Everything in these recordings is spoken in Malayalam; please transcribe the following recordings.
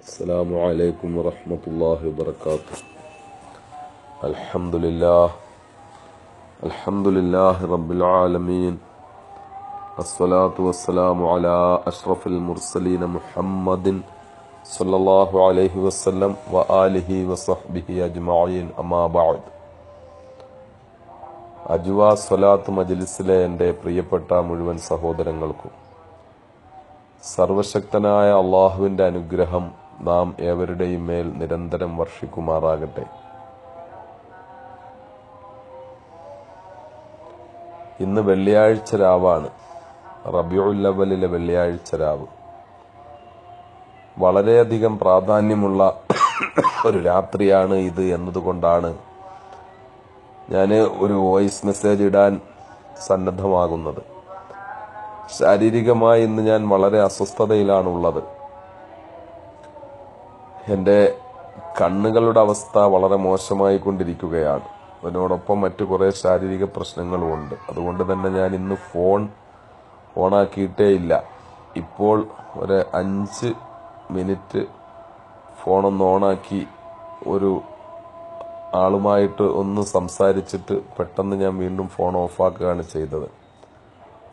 السلام عليكم ورحمة الله وبركاته. الحمد لله رب العالمين، الصلاة والسلام على أشرف المرسلين محمد صلى الله عليه وسلم وآله وصحبه أجمعين. أما بعد. അജ്വ സ്വലാത്ത് മജ്ലിസിലെ എൻ്റെ പ്രിയപ്പെട്ട മുഴുവൻ സഹോദരങ്ങൾക്കും സർവശക്തനായ അള്ളാഹുവിൻ്റെ അനുഗ്രഹം നാം ഏവരുടെയും മേൽ നിരന്തരം വർഷിക്കുമാറാകട്ടെ. ഇന്ന് വെള്ളിയാഴ്ച രാവാണ്, റബീഉൽ അവ്വലിലെ വെള്ളിയാഴ്ച രാവ്. വളരെയധികം പ്രാധാന്യമുള്ള ഒരു രാത്രിയാണ് ഇത് എന്നതുകൊണ്ടാണ് ഞാൻ ഒരു വോയിസ് മെസ്സേജ് ഇടാൻ സന്നദ്ധമാകുന്നത്. ശാരീരികമായി ഇന്ന് ഞാൻ വളരെ അസ്വസ്ഥതയിലാണുള്ളത്. എൻ്റെ കണ്ണുകളുടെ അവസ്ഥ വളരെ മോശമായി കൊണ്ടിരിക്കുകയാണ്. അതിനോടൊപ്പം മറ്റു കുറേ ശാരീരിക പ്രശ്നങ്ങളുമുണ്ട്. അതുകൊണ്ട് തന്നെ ഞാൻ ഇന്ന് ഫോൺ ഓണാക്കിയിട്ടേ ഇല്ല. ഇപ്പോൾ ഒരു 5 മിനിറ്റ് ഫോണൊന്ന് ഓണാക്കി ഒരു ആളുമായിട്ട് ഒന്ന് സംസാരിച്ചിട്ട് പെട്ടെന്ന് ഞാൻ വീണ്ടും ഫോൺ ഓഫാക്കുകയാണ് ചെയ്തത്.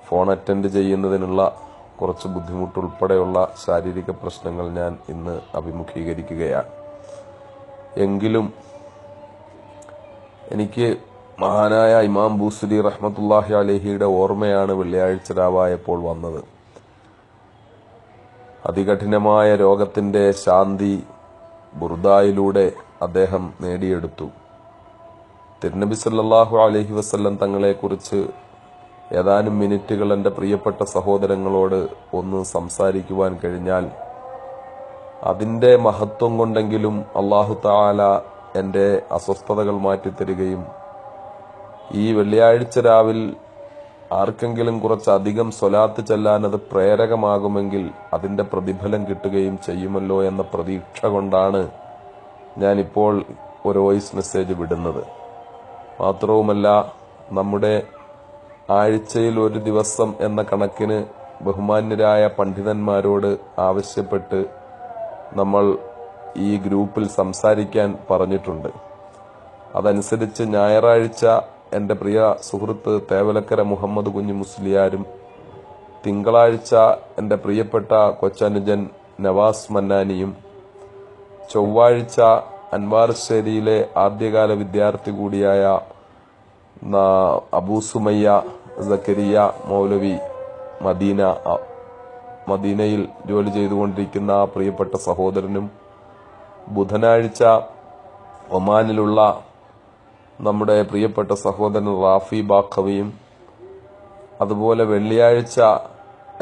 ഫോൺ അറ്റൻഡ് ചെയ്യുന്നതിനുള്ള കുറച്ച് ബുദ്ധിമുട്ടുൾപ്പെടെയുള്ള ശാരീരിക പ്രശ്നങ്ങൾ ഞാൻ ഇന്ന് അഭിമുഖീകരിക്കുകയാണ്. എങ്കിലും എനിക്ക് മഹാനായ ഇമാം ബൂസരി റഹ്മത്തുള്ളാഹി അലൈഹിയുടെ ഓർമ്മയാണ് വെള്ളിയാഴ്ച രാവായപ്പോൾ വന്നത്. അതികഠിനമായ രോഗത്തിന്റെ ശാന്തി ബുർദായിലൂടെ അദ്ദേഹം നേടിയെടുത്തു. തിരുനബി സല്ലല്ലാഹു അലൈഹി വസല്ലം തങ്ങളെക്കുറിച്ച് ഏതാനും മിനിറ്റുകൾ എൻ്റെ പ്രിയപ്പെട്ട സഹോദരങ്ങളോട് ഒന്ന് സംസാരിക്കുവാൻ കഴിഞ്ഞാൽ അതിൻ്റെ മഹത്വം കൊണ്ടെങ്കിലും അല്ലാഹു തആല എൻ്റെ അസ്വസ്ഥതകൾ മാറ്റിത്തരികയും ഈ വെള്ളിയാഴ്ച രാവിൽ ആർക്കെങ്കിലും കുറച്ചധികം സ്വലാത്ത് ചെല്ലാൻ അത് പ്രേരകമാകുമെങ്കിൽ അതിൻ്റെ പ്രതിഫലം കിട്ടുകയും ചെയ്യുമല്ലോ എന്ന പ്രതീക്ഷ കൊണ്ടാണ് ഞാനിപ്പോൾ ഒരു വോയിസ് മെസ്സേജ് വിടുന്നത്. മാത്രവുമല്ല, നമ്മുടെ ആഴ്ചയിൽ ഒരു ദിവസം എന്ന കണക്കിന് ബഹുമാന്യരായ പണ്ഡിതന്മാരോട് ആവശ്യപ്പെട്ട് നമ്മൾ ഈ ഗ്രൂപ്പിൽ സംസാരിക്കാൻ പറഞ്ഞിട്ടുണ്ട്. അതനുസരിച്ച് ഞായറാഴ്ച എൻ്റെ പ്രിയ സുഹൃത്ത് തേവലക്കര മുഹമ്മദ് കുഞ്ഞു മുസ്ലിയാരും, തിങ്കളാഴ്ച എൻ്റെ പ്രിയപ്പെട്ട കൊച്ചനുജൻ നവാസ് മന്നാനിയും, ചൊവ്വാഴ്ച അൻവാർശ്ശേരിയിലെ ആദ്യകാല വിദ്യാർത്ഥി കൂടിയായ അബൂ സുമയ്യ സക്കരിയ മൗലവി മദീനയിൽ ജോലി ചെയ്തുകൊണ്ടിരിക്കുന്ന ആ പ്രിയപ്പെട്ട സഹോദരനും, ബുധനാഴ്ച ഒമാനിലുള്ള നമ്മുടെ പ്രിയപ്പെട്ട സഹോദരൻ റാഫി ബാഖവിയും, അതുപോലെ വെള്ളിയാഴ്ച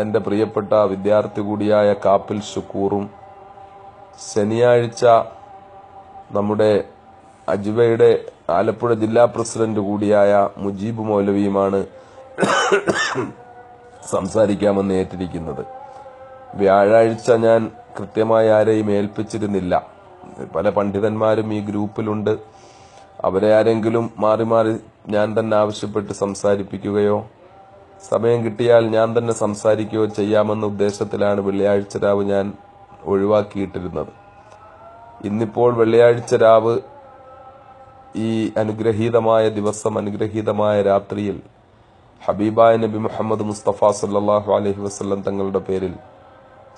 എൻ്റെ പ്രിയപ്പെട്ട വിദ്യാർത്ഥി കൂടിയായ കാപ്പിൽ ഷുക്കൂറും, ശനിയാഴ്ച നമ്മുടെ അജ്വയുടെ ആലപ്പുഴ ജില്ലാ പ്രസിഡന്റ് കൂടിയായ മുജീബ് മൗലവിയുമാണ് സംസാരിക്കാമെന്ന് ഏറ്റിരിക്കുന്നത്. വ്യാഴാഴ്ച ഞാൻ കൃത്യമായി ആരെയും ഏൽപ്പിച്ചിരുന്നില്ല. പല പണ്ഡിതന്മാരും ഈ ഗ്രൂപ്പിലുണ്ട്. അവരെ ആരെങ്കിലും മാറി മാറി ഞാൻ തന്നെ ആവശ്യപ്പെട്ട് സംസാരിപ്പിക്കുകയോ സമയം കിട്ടിയാൽ ഞാൻ തന്നെ സംസാരിക്കുകയോ ചെയ്യാമെന്ന ഉദ്ദേശത്തിലാണ് വെള്ളിയാഴ്ച രാവ് ഞാൻ ഒഴിവാക്കിയിട്ടിരുന്നത്. ഇന്നിപ്പോൾ വെള്ളിയാഴ്ച രാവ് ഈ അനുഗ്രഹീതമായ ദിവസം, അനുഗ്രഹീതമായ രാത്രിയിൽ ഹബീബായ നബി മുഹമ്മദ് മുസ്തഫ സല്ലല്ലാഹു അലൈഹി വസല്ലം തങ്ങളുടെ പേരിൽ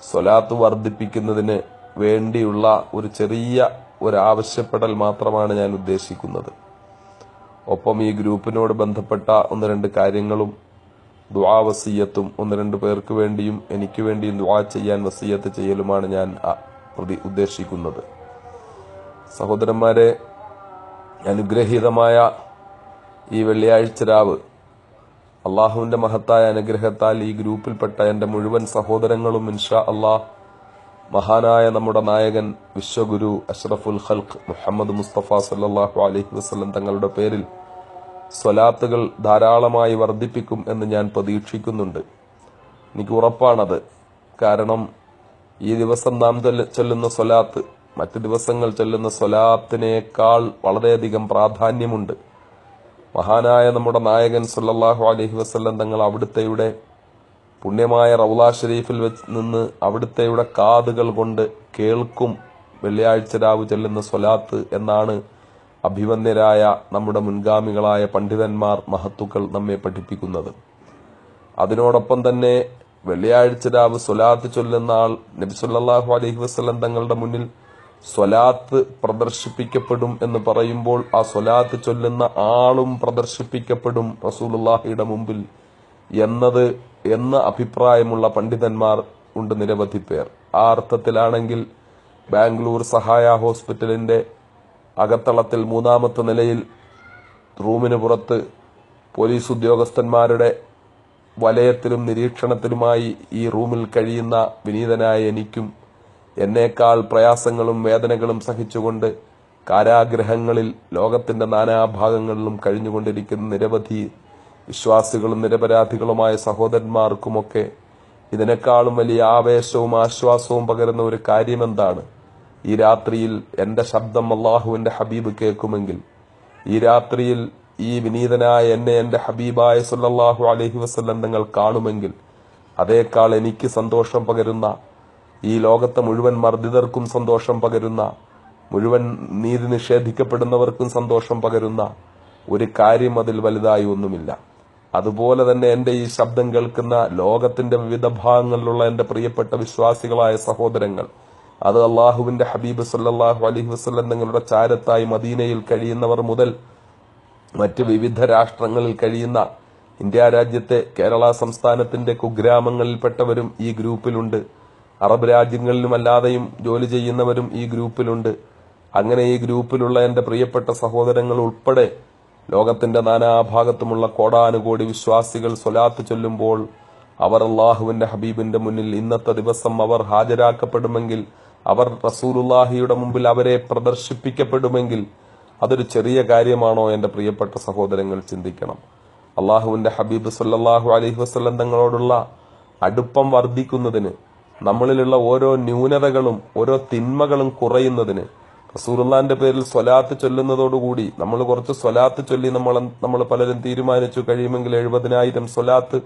സ്വലാത്ത് വർദ്ധിപ്പിക്കുന്നതിന് വേണ്ടിയുള്ള ഒരു ചെറിയ ഒരു ആവശ്യപ്പെടൽ മാത്രമാണ് ഞാൻ ഉദ്ദേശിക്കുന്നത്. ഒപ്പം ഈ ഗ്രൂപ്പിനോട് ബന്ധപ്പെട്ട 1-2 കാര്യങ്ങളും ദുആ വസിയത്തും 1-2 പേർക്ക് വേണ്ടിയും എനിക്ക് വേണ്ടിയും ദുആ ചെയ്യാൻ വസിയത്ത് ചെയ്യലുമാണ് ഞാൻ ഉദ്ദേശിക്കുന്നത്. സഹോദരന്മാരെ, അനുഗ്രഹീതമായ ഈ വെള്ളിയാഴ്ച രാവ് അള്ളാഹുവിന്റെ മഹത്തായ അനുഗ്രഹത്താൽ ഈ ഗ്രൂപ്പിൽപ്പെട്ട എൻ്റെ മുഴുവൻ സഹോദരങ്ങളും ഇൻഷാ അള്ളാഹ് മഹാനായ നമ്മുടെ നായകൻ വിശ്വഗുരു അഷ്റഫുൽ ഖൽഖ് മുഹമ്മദ് മുസ്തഫ സല്ലല്ലാഹു അലൈഹി വസല്ലം തങ്ങളുടെ പേരിൽ സ്വലാത്തുകൾ ധാരാളമായി വർദ്ധിപ്പിക്കും എന്ന് ഞാൻ പ്രതീക്ഷിക്കുന്നുണ്ട്. എനിക്ക് ഉറപ്പാണത്. കാരണം ഈ ദിവസം നാം ചൊല്ലുന്ന സ്വലാത്ത് മറ്റു ദിവസങ്ങൾ ചൊല്ലുന്ന സ്വലാത്തിനേക്കാൾ വളരെയധികം പ്രാധാന്യമുണ്ട്. മഹാനായ നമ്മുടെ നായകൻ സല്ലല്ലാഹു അലൈഹി വസല്ലം തങ്ങൾ അവിടുത്തെയുടെ പുണ്യമായ റൗള ഷരീഫിൽ നിന്ന് അവിടുത്തെയുടെ കാതുകൾ കൊണ്ട് കേൾക്കും വെള്ളിയാഴ്ച രാവ് ചെല്ലുന്ന സ്വലാത്ത് എന്നാണ് അഭിവന്ദ്യരായ നമ്മുടെ മുൻഗാമികളായ പണ്ഡിതന്മാർ മഹത്തുക്കൾ നമ്മെ പഠിപ്പിക്കുന്നത്. അതിനോടൊപ്പം തന്നെ വെള്ളിയാഴ്ച രാവ് സ്വലാത്ത് ചൊല്ലുന്ന ആൾ നബി സല്ലല്ലാഹു അലൈഹി വസല്ലം തങ്ങളുടെ മുന്നിൽ സ്വലാത്ത് പ്രദർശിപ്പിക്കപ്പെടും എന്ന് പറയുമ്പോൾ ആ സ്വലാത്ത് ചൊല്ലുന്ന ആളും പ്രദർശിപ്പിക്കപ്പെടും റസൂലുള്ളാഹിയുടെ മുമ്പിൽ എന്ന് അഭിപ്രായമുള്ള പണ്ഡിതന്മാർ ഉണ്ട് നിരവധി പേർ. ആ അർത്ഥത്തിലാണെങ്കിൽ ബാംഗ്ലൂർ സഹായ ഹോസ്പിറ്റലിന്റെ അകത്തളത്തിൽ 3-ാമത്തെ നിലയിൽ റൂമിന് പുറത്ത് പോലീസ് ഉദ്യോഗസ്ഥന്മാരുടെ വലയത്തിലും നിരീക്ഷണത്തിലുമായി ഈ റൂമിൽ കഴിയുന്ന വിനീതനായ എനിക്കും എന്നേക്കാൾ പ്രയാസങ്ങളും വേദനകളും സഹിച്ചുകൊണ്ട് കാരാഗ്രഹങ്ങളിൽ ലോകത്തിന്റെ നാനാഭാഗങ്ങളിലും കഴിഞ്ഞുകൊണ്ടിരിക്കുന്ന നിരവധി വിശ്വാസികളും നിരപരാധികളുമായ സഹോദരന്മാർക്കുമൊക്കെ ഇതിനേക്കാളും വലിയ ആവേശവും ആശ്വാസവും പകരുന്ന ഒരു കാര്യമെന്താണ്? ഈ രാത്രിയിൽ എന്റെ ശബ്ദം അള്ളാഹുവിന്റെ ഹബീബ് കേൾക്കുമെങ്കിൽ, ഈ രാത്രിയിൽ ഈ വിനീതനായ എന്നെ എന്റെ ഹബീബായ സല്ലല്ലാഹു അലൈഹി വസല്ലം തങ്ങൾ കാണുമെങ്കിൽ, അതേക്കാൾ എനിക്ക് സന്തോഷം പകരുന്ന, ഈ ലോകത്തെ മുഴുവൻ മർദ്ദിതർക്കും സന്തോഷം പകരുന്ന, മുഴുവൻ നീതി നിഷേധിക്കപ്പെടുന്നവർക്കും സന്തോഷം പകരുന്ന ഒരു കാര്യം അതിൽ വലുതായി ഒന്നുമില്ല. അതുപോലെ തന്നെ എന്റെ ഈ ശബ്ദം കേൾക്കുന്ന ലോകത്തിന്റെ വിവിധ ഭാഗങ്ങളിലുള്ള എന്റെ പ്രിയപ്പെട്ട വിശ്വാസികളായ സഹോദരങ്ങൾ, അത് അള്ളാഹുവിന്റെ ഹബീബ് സല്ലല്ലാഹു അലൈഹി വസല്ലം തങ്ങളുടെ ചാരത്തായി മദീനയിൽ കഴിയുന്നവർ മുതൽ മറ്റ് വിവിധ രാഷ്ട്രങ്ങളിൽ കഴിയുന്ന ഇന്ത്യ രാജ്യത്തെ കേരള സംസ്ഥാനത്തിന്റെ കുഗ്രാമങ്ങളിൽപ്പെട്ടവരും ഈ ഗ്രൂപ്പിലുണ്ട്. അറബ് രാജ്യങ്ങളിലും അല്ലാതെയും ജോലി ചെയ്യുന്നവരും ഈ ഗ്രൂപ്പിലുണ്ട്. അങ്ങനെ ഈ ഗ്രൂപ്പിലുള്ള എന്റെ പ്രിയപ്പെട്ട സഹോദരങ്ങൾ ഉൾപ്പെടെ ലോകത്തിന്റെ നാനാഭാഗത്തുമുള്ള കോടാനുകോടി വിശ്വാസികൾ സ്വലാത്ത് ചൊല്ലുമ്പോൾ അവർ അള്ളാഹുവിന്റെ ഹബീബിന്റെ മുന്നിൽ ഇന്നത്തെ ദിവസം അവർ ഹാജരാക്കപ്പെടുമെങ്കിൽ, അവർ റസൂലുള്ളാഹിയുടെ മുമ്പിൽ അവരെ പ്രദർശിപ്പിക്കപ്പെടുമെങ്കിൽ അതൊരു ചെറിയ കാര്യമാണോ? എന്റെ പ്രിയപ്പെട്ട സഹോദരങ്ങൾ ചിന്തിക്കണം. അള്ളാഹുവിന്റെ ഹബീബ് സല്ലല്ലാഹു അലൈഹി വസല്ലം തങ്ങളോടുള്ള അടുപ്പം വർദ്ധിക്കുന്നതിന്, നമ്മളിലുള്ള ഓരോ ന്യൂനതകളും ഓരോ തിന്മകളും കുറയുന്നതിന് റസൂലുള്ളാഹിന്റെ പേരിൽ സ്വലാത്ത് ചൊല്ലുന്നതോടുകൂടി, നമ്മൾ കുറച്ച് സ്വലാത്ത് ചൊല്ലി നമ്മൾ പലരും തീരുമാനിച്ചു കഴിയുമെങ്കിൽ 70,000 സ്വലാത്ത്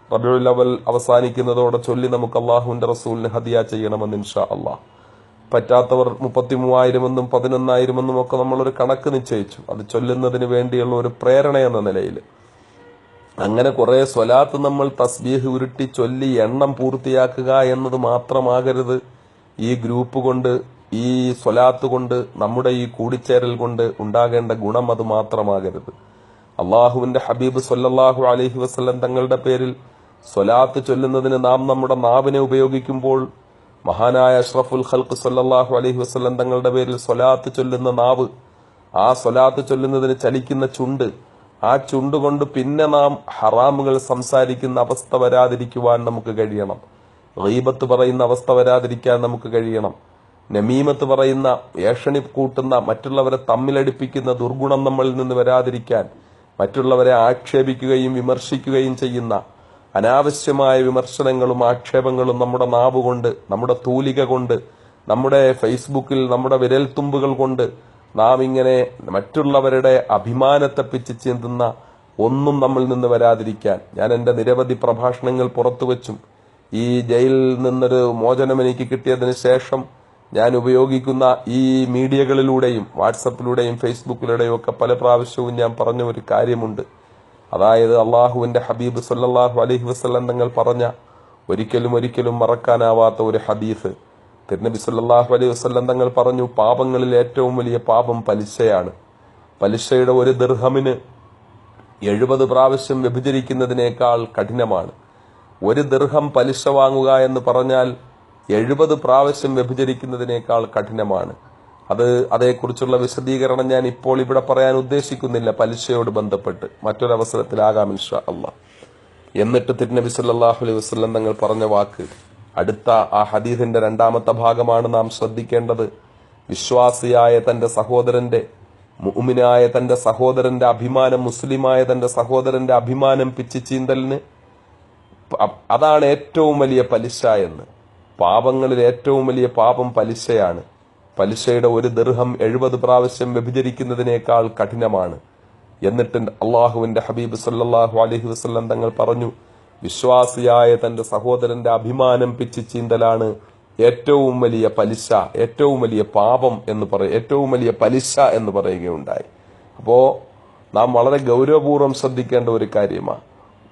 റബീഉൽ അവൽ അവസാനിക്കുന്നതോടെ ചൊല്ലി നമുക്ക് അള്ളാഹുവിന്റെ റസൂലിന് ഹദിയ ചെയ്യണമെന്ന് ഇൻഷാ അള്ളാഹ്. പറ്റാത്തവർ 33,000 എന്നും 11,000 എന്നും ഒക്കെ നമ്മളൊരു കണക്ക് നിശ്ചയിച്ചു. അത് ചൊല്ലുന്നതിന് വേണ്ടിയുള്ള ഒരു പ്രേരണ എന്ന നിലയിൽ അങ്ങനെ കുറെ സ്വലാത്ത് നമ്മൾ തസ്ബീഹ് ഉരുട്ടി ചൊല്ലി എണ്ണം പൂർത്തിയാക്കുക എന്നത് മാത്രമാകരുത് ഈ ഗ്രൂപ്പ് കൊണ്ട്, ഈ സ്വലാത്ത് കൊണ്ട്, നമ്മുടെ ഈ കൂടിച്ചേരൽ കൊണ്ട് ഉണ്ടാകേണ്ട ഗുണം അത് മാത്രമാകരുത്. അള്ളാഹുവിന്റെ ഹബീബ് സല്ലല്ലാഹു അലൈഹി വസല്ലം തങ്ങളുടെ പേരിൽ സ്വലാത്ത് ചൊല്ലുന്നതിന് നാം നമ്മുടെ നാവിനെ ഉപയോഗിക്കുമ്പോൾ, മഹാനായ അഷ്റഫുൽ ഖൽഖ് സല്ലല്ലാഹു അലൈഹി വസല്ലം തങ്ങളുടെ പേരിൽ സ്വലാത്ത് ചൊല്ലുന്ന നാവ്, ആ സ്വലാത്ത് ചൊല്ലുന്നതിന് ചലിക്കുന്ന ചുണ്ട്, ആ ചുണ്ടുകൊണ്ട് പിന്നെ നാം ഹറാമുകൾ സംസാരിക്കുന്ന അവസ്ഥ വരാതിരിക്കുവാൻ നമുക്ക് കഴിയണം. ഗീബത്ത് പറയുന്ന അവസ്ഥ വരാതിരിക്കാൻ നമുക്ക് കഴിയണം. നമീമത്ത് പറയുന്ന, ഏഷണി കൂട്ടുന്ന, മറ്റുള്ളവരെ തമ്മിലടിപ്പിക്കുന്ന ദുർഗുണം നമ്മളിൽ നിന്ന് വരാതിരിക്കാൻ, മറ്റുള്ളവരെ ആക്ഷേപിക്കുകയും വിമർശിക്കുകയും ചെയ്യുന്ന അനാവശ്യമായ വിമർശനങ്ങളും ആക്ഷേപങ്ങളും നമ്മുടെ നാവുകൊണ്ട്, നമ്മുടെ തൂലിക കൊണ്ട്, നമ്മുടെ ഫേസ്ബുക്കിൽ നമ്മുടെ വിരൽത്തുമ്പുകൾ കൊണ്ട് നാം ഇങ്ങനെ മറ്റുള്ളവരുടെ അഭിമാനത്തെ പിച്ച് ചിന്തുന്ന ഒന്നും നമ്മളിൽ നിന്ന് വരാതിരിക്കാൻ ഞാൻ എന്റെ നിരവധി പ്രഭാഷണങ്ങൾ പുറത്തുവച്ചും, ഈ ജയിലിൽ നിന്നൊരു മോചനം എനിക്ക് കിട്ടിയതിന് ശേഷം ഞാൻ ഉപയോഗിക്കുന്ന ഈ മീഡിയകളിലൂടെയും വാട്സപ്പിലൂടെയും ഫേസ്ബുക്കിലൂടെയും ഒക്കെ പല പ്രാവശ്യവും ഞാൻ പറഞ്ഞ ഒരു കാര്യമുണ്ട്. അതായത് അള്ളാഹുവിന്റെ ഹബീബ് സല്ലല്ലാഹു അലൈഹി വസല്ലം തങ്ങൾ പറഞ്ഞ ഒരിക്കലും മറക്കാനാവാത്ത ഒരു ഹദീസ്. തിരുനബി സല്ലല്ലാഹു അലൈഹി വസല്ലം തങ്ങൾ പറഞ്ഞു, പാപങ്ങളിൽ ഏറ്റവും വലിയ പാപം പലിശയാണ്. പലിശയുടെ ഒരു ദിർഹമിന് 70 പ്രാവശ്യം വ്യഭിചരിക്കുന്നതിനേക്കാൾ കഠിനമാണ്. ഒരു ദിർഹം പലിശ വാങ്ങുക എന്ന് പറഞ്ഞാൽ 70 പ്രാവശ്യം വ്യഭിചരിക്കുന്നതിനേക്കാൾ കഠിനമാണ്. അതേക്കുറിച്ചുള്ള വിശദീകരണം ഞാൻ ഇപ്പോൾ ഇവിടെ പറയാൻ ഉദ്ദേശിക്കുന്നില്ല. പലിശയോട് ബന്ധപ്പെട്ട് മറ്റൊരവസരത്തിലാകാം ഇൻഷാ അല്ലാഹ്. എന്നിട്ട് തിരുനബി സല്ലല്ലാഹു അലൈഹി വസല്ലം തങ്ങൾ പറഞ്ഞ വാക്ക്, അടുത്ത ആ ഹദീസിന്റെ 2ാമത്തെ ഭാഗമാണ് നാം ശ്രദ്ധിക്കേണ്ടത്. വിശ്വാസിയായ തന്റെ സഹോദരന്റെ, മുഅ്മിനായ തന്റെ സഹോദരന്റെ അഭിമാനം, മുസ്ലിമായ തന്റെ സഹോദരന്റെ അഭിമാനം പിച്ച് ചീന്തലിന് അതാണ് ഏറ്റവും വലിയ പലിശ എന്ന്. പാപങ്ങളിൽ ഏറ്റവും വലിയ പാപം പലിശയാണ്. പലിശയുടെ ഒരു ദിർഹം 70 പ്രാവശ്യം വ്യഭിചരിക്കുന്നതിനേക്കാൾ കഠിനമാണ്. എന്നിട്ട് അള്ളാഹുവിന്റെ ഹബീബ് സല്ലല്ലാഹു അലൈഹി വസല്ലം തങ്ങൾ പറഞ്ഞു, വിശ്വാസിയായ തന്റെ സഹോദരന്റെ അഭിമാനം പിച്ചു ചീന്തലാണ് ഏറ്റവും വലിയ പലിശ, ഏറ്റവും വലിയ പാപം എന്ന് ഏറ്റവും വലിയ പലിശ എന്ന് പറയുകയുണ്ടായി. അപ്പോ നാം വളരെ ഗൗരവപൂർവ്വം ശ്രദ്ധിക്കേണ്ട ഒരു കാര്യമാണ്.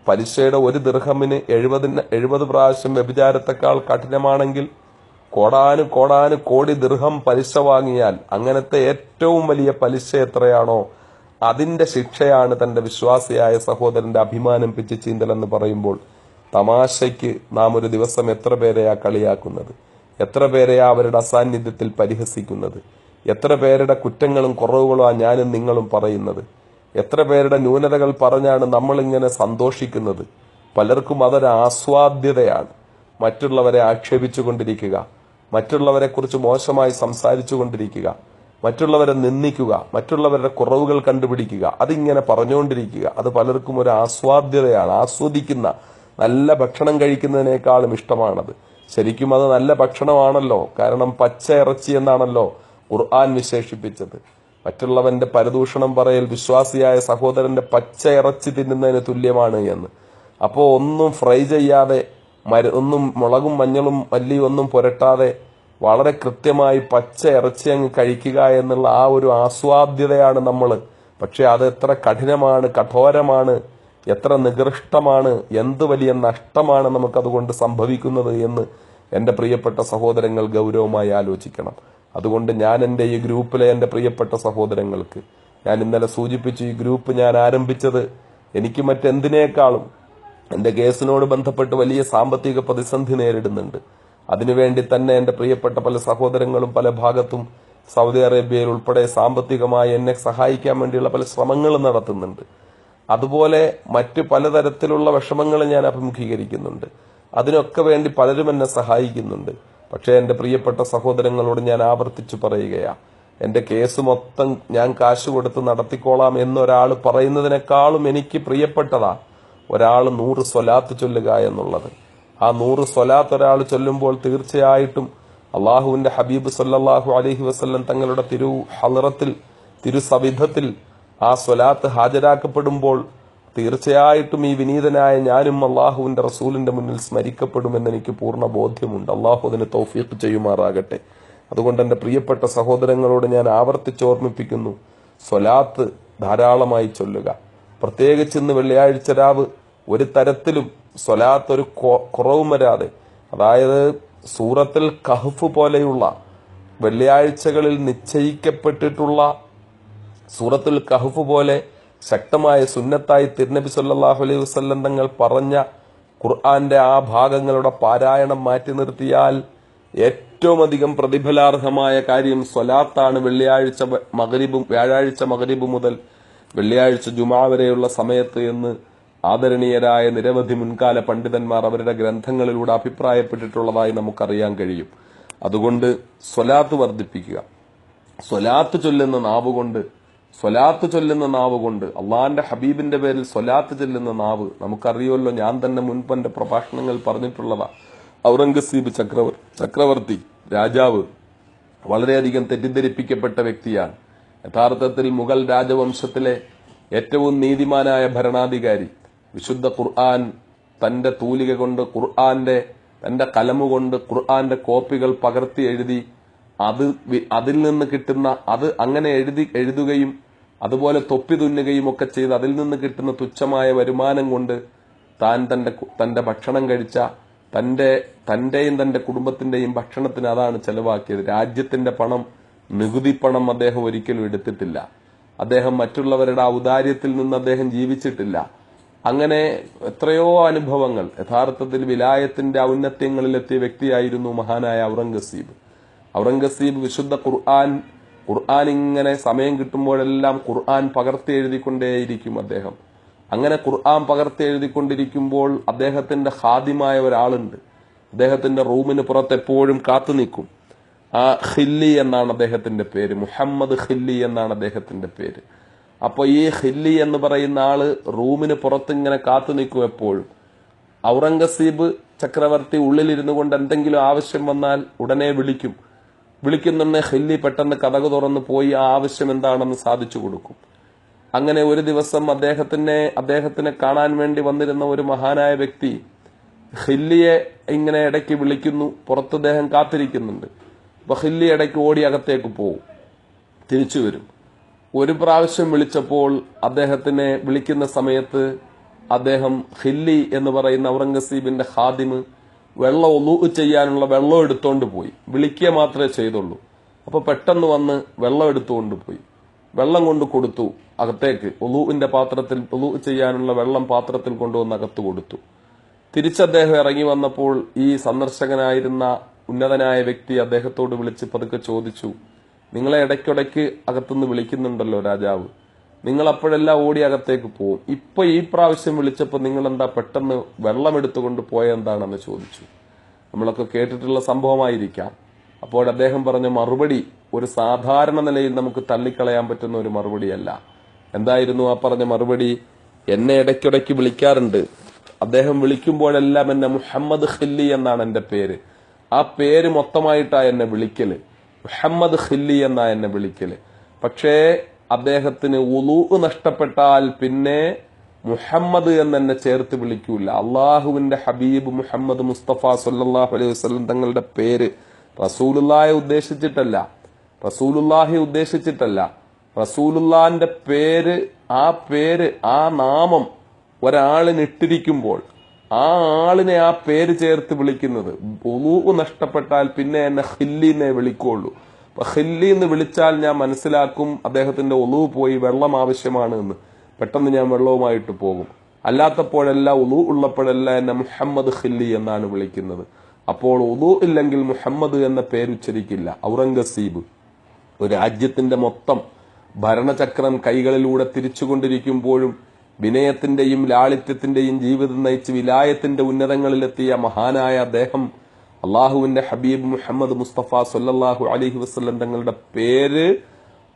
പലിശയുടെ ഒരു ദിർഹമിന് 70 പ്രാവശ്യം വ്യഭിചാരത്തെക്കാൾ കഠിനമാണെങ്കിൽ കോടി ദിർഹം പലിശ വാങ്ങിയാൽ അങ്ങനത്തെ ഏറ്റവും വലിയ പലിശ എത്രയാണോ അതിന്റെ ശിക്ഷയാണ് തന്റെ വിശ്വാസിയായ സഹോദരന്റെ അഭിമാനം പിച്ചു ചീന്തൽ എന്ന് പറയുമ്പോൾ, തമാശയ്ക്ക് നാം ഒരു ദിവസം എത്ര പേരെയാ കളിയാക്കുന്നത്, എത്ര പേരെയാ അവരുടെ അസാന്നിധ്യത്തിൽ പരിഹസിക്കുന്നത്, എത്ര പേരുടെ കുറ്റങ്ങളും കുറവുകളും ഞാനും നിങ്ങളും പറയുന്നത്, എത്ര പേരുടെ ന്യൂനതകൾ പറഞ്ഞാണ് നമ്മളിങ്ങനെ സന്തോഷിക്കുന്നത്. പലർക്കും അതൊരു ആസ്വാദ്യതയാണ്. മറ്റുള്ളവരെ ആക്ഷേപിച്ചുകൊണ്ടിരിക്കുക, മറ്റുള്ളവരെ കുറിച്ച് മോശമായി സംസാരിച്ചു കൊണ്ടിരിക്കുക, മറ്റുള്ളവരെ നിന്ദിക്കുക, മറ്റുള്ളവരുടെ കുറവുകൾ കണ്ടുപിടിക്കുക, അതിങ്ങനെ പറഞ്ഞുകൊണ്ടിരിക്കുക. അത് പലർക്കും ഒരു ആസ്വാദ്യതയാണ്. ആസ്വദിക്കുന്ന, നല്ല ഭക്ഷണം കഴിക്കുന്നതിനേക്കാളും ഇഷ്ടമാണത്. ശരിക്കും അത് നല്ല ഭക്ഷണമാണല്ലോ. കാരണം പച്ച ഇറച്ചി എന്നാണല്ലോ ഖുർആൻ വിശേഷിപ്പിച്ചത്. മറ്റുള്ളവന്റെ പരദൂഷണം പറയൽ വിശ്വാസിയായ സഹോദരന്റെ പച്ച ഇറച്ചി തിന്നുന്നതിന് തുല്യമാണ് എന്ന്. അപ്പോ ഒന്നും ഫ്രൈ ചെയ്യാതെ, ഒന്നും മുളകും മഞ്ഞളും മല്ലിയും ഒന്നും പുരട്ടാതെ വളരെ കൃത്യമായി പച്ച ഇറച്ചി അങ്ങ് കഴിക്കുക എന്നുള്ള ആ ഒരു ആസ്വാദ്യതയാണ് നമ്മൾ. പക്ഷെ അത് എത്ര കഠിനമാണ്, കഠോരമാണ്, എത്ര നികൃഷ്ടമാണ്, എന്ത് വലിയ നഷ്ടമാണ് നമുക്കതുകൊണ്ട് സംഭവിക്കുന്നത് എന്ന് എന്റെ പ്രിയപ്പെട്ട സഹോദരങ്ങൾ ഗൗരവമായി ആലോചിക്കണം. അതുകൊണ്ട് ഞാൻ എന്റെ ഈ ഗ്രൂപ്പിലെ എന്റെ പ്രിയപ്പെട്ട സഹോദരങ്ങൾക്ക്, ഞാൻ ഇന്നലെ സൂചിപ്പിച്ചു, ഈ ഗ്രൂപ്പ് ഞാൻ ആരംഭിച്ചത് എനിക്ക് മറ്റെന്തിനേക്കാളും എന്റെ കേസിനോട് ബന്ധപ്പെട്ട് വലിയ സാമ്പത്തിക പ്രതിസന്ധി നേരിടുന്നുണ്ട്. അതിനുവേണ്ടി തന്നെ എന്റെ പ്രിയപ്പെട്ട പല സഹോദരങ്ങളും പല ഭാഗത്തും സൗദി അറേബ്യയിൽ ഉൾപ്പെടെ സാമ്പത്തികമായി എന്നെ സഹായിക്കാൻ വേണ്ടിയുള്ള പല ശ്രമങ്ങളും നടത്തുന്നുണ്ട്. അതുപോലെ മറ്റ് പലതരത്തിലുള്ള വിഷമങ്ങൾ ഞാൻ അഭിമുഖീകരിക്കുന്നുണ്ട്. അതിനൊക്കെ വേണ്ടി പലരും എന്നെ സഹായിക്കുന്നുണ്ട്. പക്ഷേ എന്റെ പ്രിയപ്പെട്ട സഹോദരങ്ങളോട് ഞാൻ ആവർത്തിച്ചു പറയുകയാ, എന്റെ കേസ് മൊത്തം ഞാൻ കാശ് കൊടുത്ത് നടത്തിക്കോളാം എന്നൊരാൾ പറയുന്നതിനേക്കാളും എനിക്ക് പ്രിയപ്പെട്ടതാ ഒരാൾ 100 സ്വലാത്ത് ചൊല്ലുക എന്നുള്ളത്. ആ 100 സ്വലാത്ത് ഒരാൾ ചൊല്ലുമ്പോൾ തീർച്ചയായിട്ടും അള്ളാഹുവിന്റെ ഹബീബ് സല്ലല്ലാഹു അലൈഹി വസല്ലം തങ്ങളുടെ തിരുസവിധത്തിൽ ആ സ്വലാത്ത് ഹാജരാക്കപ്പെടുമ്പോൾ തീർച്ചയായിട്ടും ഈ വിനീതനായ ഞാനും അള്ളാഹുവിന്റെ റസൂലിന്റെ മുന്നിൽ സ്മരിക്കപ്പെടുമെന്ന് എനിക്ക് പൂർണ്ണ ബോധ്യമുണ്ട്. അള്ളാഹു അതിന് തൗഫീഖ് ചെയ്യുമാറാകട്ടെ. അതുകൊണ്ട് എന്റെ പ്രിയപ്പെട്ട സഹോദരങ്ങളോട് ഞാൻ ആവർത്തിച്ചോർമ്മിപ്പിക്കുന്നു, സ്വലാത്ത് ധാരാളമായി ചൊല്ലുക. പ്രത്യേകിച്ച് ഇന്ന് വെള്ളിയാഴ്ച രാവ് ഒരു തരത്തിലും സ്വലാത്ത് ഒരു കുറവും വരാതെ, അതായത് സൂറത്തുൽ കഹ്ഫ് പോലെയുള്ള വെള്ളിയാഴ്ചകളിൽ നിശ്ചയിക്കപ്പെട്ടിട്ടുള്ള സൂറത്തുൽ കഹ്ഫ് പോലെ ശക്തമായ സുന്നത്തായി തിരുനബി സല്ലല്ലാഹു അലൈഹി വസല്ലം തങ്ങൾ പറഞ്ഞ ഖുർആന്റെ ആ ഭാഗങ്ങളുടെ പാരായണം മാറ്റി നിർത്തിയാൽ ഏറ്റവും അധികം പ്രതിഫലാർഹമായ കാര്യം സ്വലാത്താണ്. വ്യാഴാഴ്ച മഗ്രിബ് മുതൽ വെള്ളിയാഴ്ച ജുമാ വരെയുള്ള സമയത്ത് എന്ന് ആദരണീയരായ നിരവധി മുൻകാല പണ്ഡിതന്മാർ അവരുടെ ഗ്രന്ഥങ്ങളിലൂടെ അഭിപ്രായപ്പെട്ടിട്ടുള്ളതായി നമുക്കറിയാൻ കഴിയും. അതുകൊണ്ട് സ്വലാത്ത് വർദ്ധിപ്പിക്കുക. സ്വലാത്ത് ചൊല്ലുന്ന നാവ് കൊണ്ട് അള്ളാന്റെ ഹബീബിന്റെ പേരിൽ സ്വലാത്ത് ചൊല്ലുന്ന നാവ് നമുക്കറിയുമല്ലോ. ഞാൻ തന്നെ മുൻപന്റെ പ്രഭാഷണങ്ങൾ പറഞ്ഞിട്ടുള്ളതാ. ഔറംഗസീബ് ചക്രവർത്തി രാജാവ് വളരെയധികം തെറ്റിദ്ധരിപ്പിക്കപ്പെട്ട വ്യക്തിയാണ്. യഥാർത്ഥത്തിൽ മുഗൾ രാജവംശത്തിലെ ഏറ്റവും നീതിമാനായ ഭരണാധികാരി. വിശുദ്ധ ഖുർആൻ തന്റെ തൂലിക കൊണ്ട്, തന്റെ കലമുകൊണ്ട് ഖുർആന്റെ കോപ്പികൾ പകർത്തി എഴുതി അതിൽ നിന്ന് കിട്ടുന്ന അങ്ങനെ എഴുതുകയും അതുപോലെ തൊപ്പി തുന്നുകയും ഒക്കെ ചെയ്ത് അതിൽ നിന്ന് കിട്ടുന്ന തുച്ഛമായ വരുമാനം കൊണ്ട് തന്റെ ഭക്ഷണം കഴിച്ച തന്റെയും തന്റെ കുടുംബത്തിന്റെയും ഭക്ഷണത്തിന് അതാണ് ചെലവാക്കിയത്. രാജ്യത്തിന്റെ പണം, നികുതി പണം അദ്ദേഹം ഒരിക്കലും എടുത്തിട്ടില്ല. അദ്ദേഹം മറ്റുള്ളവരുടെ ഔദാര്യത്തിൽ നിന്ന് അദ്ദേഹം ജീവിച്ചിട്ടില്ല. അങ്ങനെ എത്രയോ അനുഭവങ്ങൾ. യഥാർത്ഥത്തിൽ വിലായത്തിന്റെ ഔന്നത്യങ്ങളിലെത്തിയ വ്യക്തിയായിരുന്നു മഹാനായ ഔറംഗസീബ്. വിശുദ്ധ ഖുർആൻ ഇങ്ങനെ സമയം കിട്ടുമ്പോഴെല്ലാം ഖുർആൻ പകർത്തി എഴുതിക്കൊണ്ടേയിരിക്കും അദ്ദേഹം. അങ്ങനെ ഖുർആൻ പകർത്തി എഴുതിക്കൊണ്ടിരിക്കുമ്പോൾ അദ്ദേഹത്തിന്റെ ഖാദിമായ ഒരാളുണ്ട്. അദ്ദേഹത്തിന്റെ റൂമിന് പുറത്ത് എപ്പോഴും കാത്തു നിൽക്കും. ആ ഖില്ലി എന്നാണ് അദ്ദേഹത്തിന്റെ പേര്, മുഹമ്മദ് ഖില്ലി എന്നാണ് അദ്ദേഹത്തിന്റെ പേര്. അപ്പൊ ഈ ഖില്ലി എന്ന് പറയുന്ന ആള് റൂമിന് പുറത്ത് ഇങ്ങനെ കാത്തു നിൽക്കും എപ്പോഴും. ഔറംഗസീബ് ചക്രവർത്തി ഉള്ളിലിരുന്നു കൊണ്ട് എന്തെങ്കിലും ആവശ്യം വന്നാൽ ഉടനെ വിളിക്കുന്നുണ്ടെ ഖില്ലി പെട്ടെന്ന് കതക് തുറന്ന് പോയി ആ ആവശ്യം എന്താണെന്ന് സാധിച്ചു കൊടുക്കും. അങ്ങനെ ഒരു ദിവസം അദ്ദേഹത്തിനെ കാണാൻ വേണ്ടി വന്നിരുന്ന ഒരു മഹാനായ വ്യക്തി ഖില്ലിയെ ഇങ്ങനെ ഇടയ്ക്ക് വിളിക്കുന്നു. പുറത്ത് അദ്ദേഹം കാത്തിരിക്കുന്നുണ്ട്. അപ്പൊ ഖില്ലി ഇടയ്ക്ക് ഓടി അകത്തേക്ക് പോകും, തിരിച്ചു വരും. ഒരു പ്രാവശ്യം വിളിച്ചപ്പോൾ അദ്ദേഹത്തിനെ വിളിക്കുന്ന സമയത്ത് അദ്ദേഹം ഖില്ലി എന്ന് പറയുന്ന ഔറംഗസീബിന്റെ ഖാദിമ് വെള്ളം ഒളു ചെയ്യാനുള്ള വെള്ളം എടുത്തോണ്ട് പോയി. വിളിക്കുക മാത്രമേ ചെയ്തുള്ളൂ. അപ്പൊ പെട്ടെന്ന് വന്ന് വെള്ളം എടുത്തുകൊണ്ട് പോയി. വെള്ളം കൊണ്ട് കൊടുത്തു അകത്തേക്ക്. ഒളുവിന്റെ പാത്രത്തിൽ ഒളു ചെയ്യാനുള്ള വെള്ളം പാത്രത്തിൽ കൊണ്ടുവന്ന് അകത്ത് കൊടുത്തു. തിരിച്ചദ്ദേഹം ഇറങ്ങി വന്നപ്പോൾ ഈ സന്ദർശകനായിരുന്ന ഉന്നതനായ വ്യക്തി അദ്ദേഹത്തോട് വിളിച്ച് പതുക്കെ ചോദിച്ചു, നിങ്ങളെ ഇടയ്ക്കിടയ്ക്ക് അകത്തുനിന്ന് വിളിക്കുന്നുണ്ടല്ലോ രാജാവ്, നിങ്ങൾ അപ്പോഴെല്ലാം ഓടി അകത്തേക്ക് പോവും. ഇപ്പൊ ഈ പ്രാവശ്യം വിളിച്ചപ്പോൾ നിങ്ങൾ എന്താ പെട്ടെന്ന് വെള്ളം എടുത്തുകൊണ്ട് പോയെന്താണെന്ന് ചോദിച്ചു. നമ്മളൊക്കെ കേട്ടിട്ടുള്ള സംഭവമായിരിക്കാം. അപ്പോൾ അദ്ദേഹം പറഞ്ഞ മറുപടി ഒരു സാധാരണ നിലയിൽ നമുക്ക് തള്ളിക്കളയാൻ പറ്റുന്ന ഒരു മറുപടിയല്ല. എന്തായിരുന്നു ആ പറഞ്ഞ മറുപടി? എന്നെ ഇടയ്ക്കിടയ്ക്ക് വിളിക്കാറുണ്ട്. അദ്ദേഹം വിളിക്കുമ്പോഴെല്ലാം എന്നെ മുഹമ്മദ് ഖില്ലി എന്നാണ് എന്റെ പേര്. ആ പേര് മൊത്തമായിട്ടാ എന്നെ വിളിക്കല്. മുഹമ്മദ് ഖില്ലി എന്നാ എന്നെ വിളിക്കല്. പക്ഷേ അദ്ദേഹത്തിന് ഉളൂ നഷ്ടപ്പെട്ടാൽ പിന്നെ മുഹമ്മദ് എന്നെ ചേർത്ത് വിളിക്കൂല. അള്ളാഹുവിന്റെ ഹബീബ് മുഹമ്മദ് മുസ്തഫ സല്ലല്ലാഹു അലൈഹി വസല്ലം തങ്ങളുടെ പേര് റസൂലുള്ളാഹി ഉദ്ദേശിച്ചിട്ടല്ല. റസൂലുള്ളാഹിന്റെ പേര്, ആ നാമം ഒരാളിന് ഇട്ടിരിക്കുമ്പോൾ ആ ആളിനെ ആ പേര് ചേർത്ത് വിളിക്കുന്നത്. ഉളൂ നഷ്ടപ്പെട്ടാൽ പിന്നെ എന്നെ ഖില്ലിനെ വിളിക്കുള്ളൂ. അപ്പൊ ഖില്ലി എന്ന് വിളിച്ചാൽ ഞാൻ മനസ്സിലാക്കും അദ്ദേഹത്തിന്റെ ഉളൂ പോയി, വെള്ളം ആവശ്യമാണ് എന്ന്. പെട്ടെന്ന് ഞാൻ വെള്ളവുമായിട്ട് പോകും. അല്ലാത്തപ്പോഴെല്ലാം ഉളൂ ഉള്ളപ്പോഴെല്ലാം എന്നെ മുഹമ്മദ് ഖില്ലി എന്നാണ് വിളിക്കുന്നത്. അപ്പോൾ ഉളൂ ഇല്ലെങ്കിൽ മുഹമ്മദ് എന്ന പേരുച്ചരിക്കില്ല. ഔറംഗസീബ് ഒരു രാജ്യത്തിന്റെ മൊത്തം ഭരണചക്രം കൈകളിലൂടെ തിരിച്ചുകൊണ്ടിരിക്കുമ്പോഴും വിനയത്തിന്റെയും ലാളിത്യത്തിന്റെയും ജീവിതം നയിച്ച് വിലായത്തിന്റെ ഉന്നതങ്ങളിലെത്തിയ മഹാനായ അദ്ദേഹം അള്ളാഹുവിന്റെ ഹബീബ് മുഹമ്മദ് മുസ്തഫ സല്ലല്ലാഹു അലൈഹി വസല്ലം തങ്ങളുടെ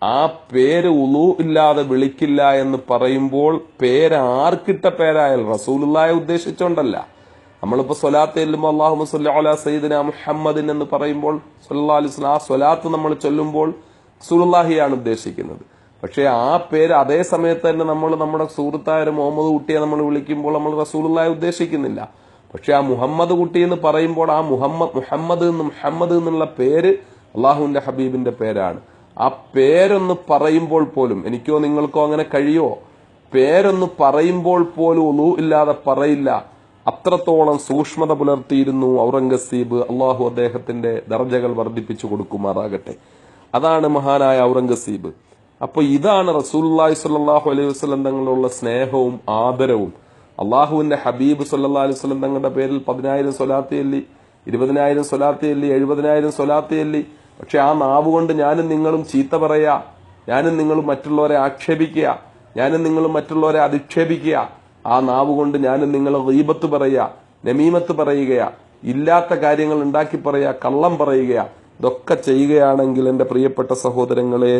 ആ പേര് ഉളൂ ഇല്ലാതെ വിളിക്കില്ല എന്ന് പറയുമ്പോൾ പേര് ആർക്കിട്ട പേരായാലും റസൂലുള്ളാഹിയെ ഉദ്ദേശിച്ചോണ്ടല്ല. നമ്മളിപ്പോ സ്വലാത്ത് ചെല്ലുമ്പോൾ അല്ലാഹുമ്മ സ്വല്ലി അലാ സയ്യിദിനാ മുഹമ്മദിൻ എന്ന് പറയുമ്പോൾ സല്ലല്ലാഹു അലൈഹി വസല്ലം ആ സ്വലാത്ത് നമ്മൾ ചൊല്ലുമ്പോൾ റസൂലുള്ളാഹിയാണ് ഉദ്ദേശിക്കുന്നത്. പക്ഷെ ആ പേര് അതേ സമയത്ത് തന്നെ നമ്മൾ നമ്മുടെ സുഹൃത്തായ മുഹമ്മദ് കുട്ടിയെ നമ്മൾ വിളിക്കുമ്പോൾ നമ്മൾ റസൂലുള്ളാഹിയെ ഉദ്ദേശിക്കുന്നില്ല. പക്ഷെ ആ മുഹമ്മദ് കുട്ടി എന്ന് പറയുമ്പോൾ ആ മുഹമ്മദ് എന്നുള്ള പേര് അള്ളാഹുവിന്റെ ഹബീബിന്റെ പേരാണ്. ആ പേരൊന്ന് പറയുമ്പോൾ പോലും, എനിക്കോ നിങ്ങൾക്കോ അങ്ങനെ കഴിയോ, പേരൊന്ന് പറയുമ്പോൾ പോലും ഉളൂ ഇല്ലാതെ പറയില്ല. അത്രത്തോളം സൂക്ഷ്മത പുലർത്തിയിരുന്നു ഔറംഗസീബ്. അള്ളാഹു അദ്ദേഹത്തിന്റെ ദർജകൾ വർദ്ധിപ്പിച്ചു കൊടുക്കുമാറാകട്ടെ. അതാണ് മഹാനായ ഔറംഗസീബ്. അപ്പൊ ഇതാണ് റസൂലുള്ളാഹി സ്വല്ലല്ലാഹു അലൈഹി വസല്ലം തങ്ങളുള്ള സ്നേഹവും ആദരവും. അള്ളാഹുവിന്റെ ഹബീബ് സല്ലല്ലാഹു അലൈഹി വസല്ലം തങ്ങളുടെ പേരിൽ 10,000 സ്വലാത്ത് ചൊല്ലി, 20,000 സ്വലാത്ത് ചൊല്ലി, 70,000 സ്വലാത്ത് ചൊല്ലി. പക്ഷെ ആ നാവ് കൊണ്ട് ഞാനും നിങ്ങളും ചീത്ത പറയാ, ഞാനും നിങ്ങളും മറ്റുള്ളവരെ ആക്ഷേപിക്കുക, ഞാനും നിങ്ങളും മറ്റുള്ളവരെ അധിക്ഷേപിക്കുക, ആ നാവ് കൊണ്ട് ഞാനും നിങ്ങൾ ഗീബത്ത് പറയുക, നമീമത്ത് പറയുകയാ, ഇല്ലാത്ത കാര്യങ്ങൾ ഉണ്ടാക്കി പറയുക, കള്ളം പറയുകയാ, ഇതൊക്കെ ചെയ്യുകയാണെങ്കിൽ എന്റെ പ്രിയപ്പെട്ട സഹോദരങ്ങളെ,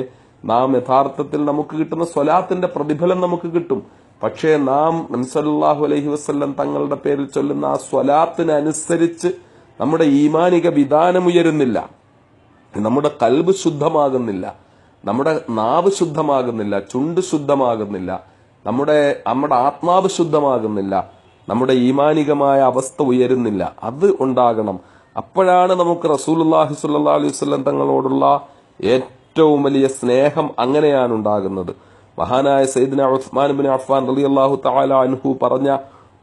നാം യഥാർത്ഥത്തിൽ നമുക്ക് കിട്ടുന്ന സ്വലാത്തിന്റെ പ്രതിഫലം നമുക്ക് കിട്ടും. പക്ഷേ നാം നബി സല്ലല്ലാഹു അലൈഹി വസല്ലം തങ്ങളുടെ പേരിൽ ചൊല്ലുന്ന ആ സ്വലാത്തിനനുസരിച്ച് നമ്മുടെ ഈമാനിക വിധാനം ഉയരുന്നില്ല, നമ്മുടെ കൽബ് ശുദ്ധമാകുന്നില്ല, നമ്മുടെ നാവ് ശുദ്ധമാകുന്നില്ല, ചുണ്ട് ശുദ്ധമാകുന്നില്ല, നമ്മുടെ ആത്മാവ് ശുദ്ധമാകുന്നില്ല, നമ്മുടെ ഈമാനികമായ അവസ്ഥ ഉയരുന്നില്ല. അത് ഉണ്ടാകണം. അപ്പോഴാണ് നമുക്ക് റസൂലുള്ളാഹി സ്വല്ലല്ലാഹു അലൈഹി വസല്ലം തങ്ങളോടുള്ള ഏറ്റവും വലിയ സ്നേഹം അങ്ങനെയാണ് ഉണ്ടാകുന്നത്. മഹാനായ സയ്യിദ്ന ഉസ്മാൻ ഇബ്നു അഫ്ഫാൻ റളിയല്ലാഹു തആല അൻഹു പറഞ്ഞ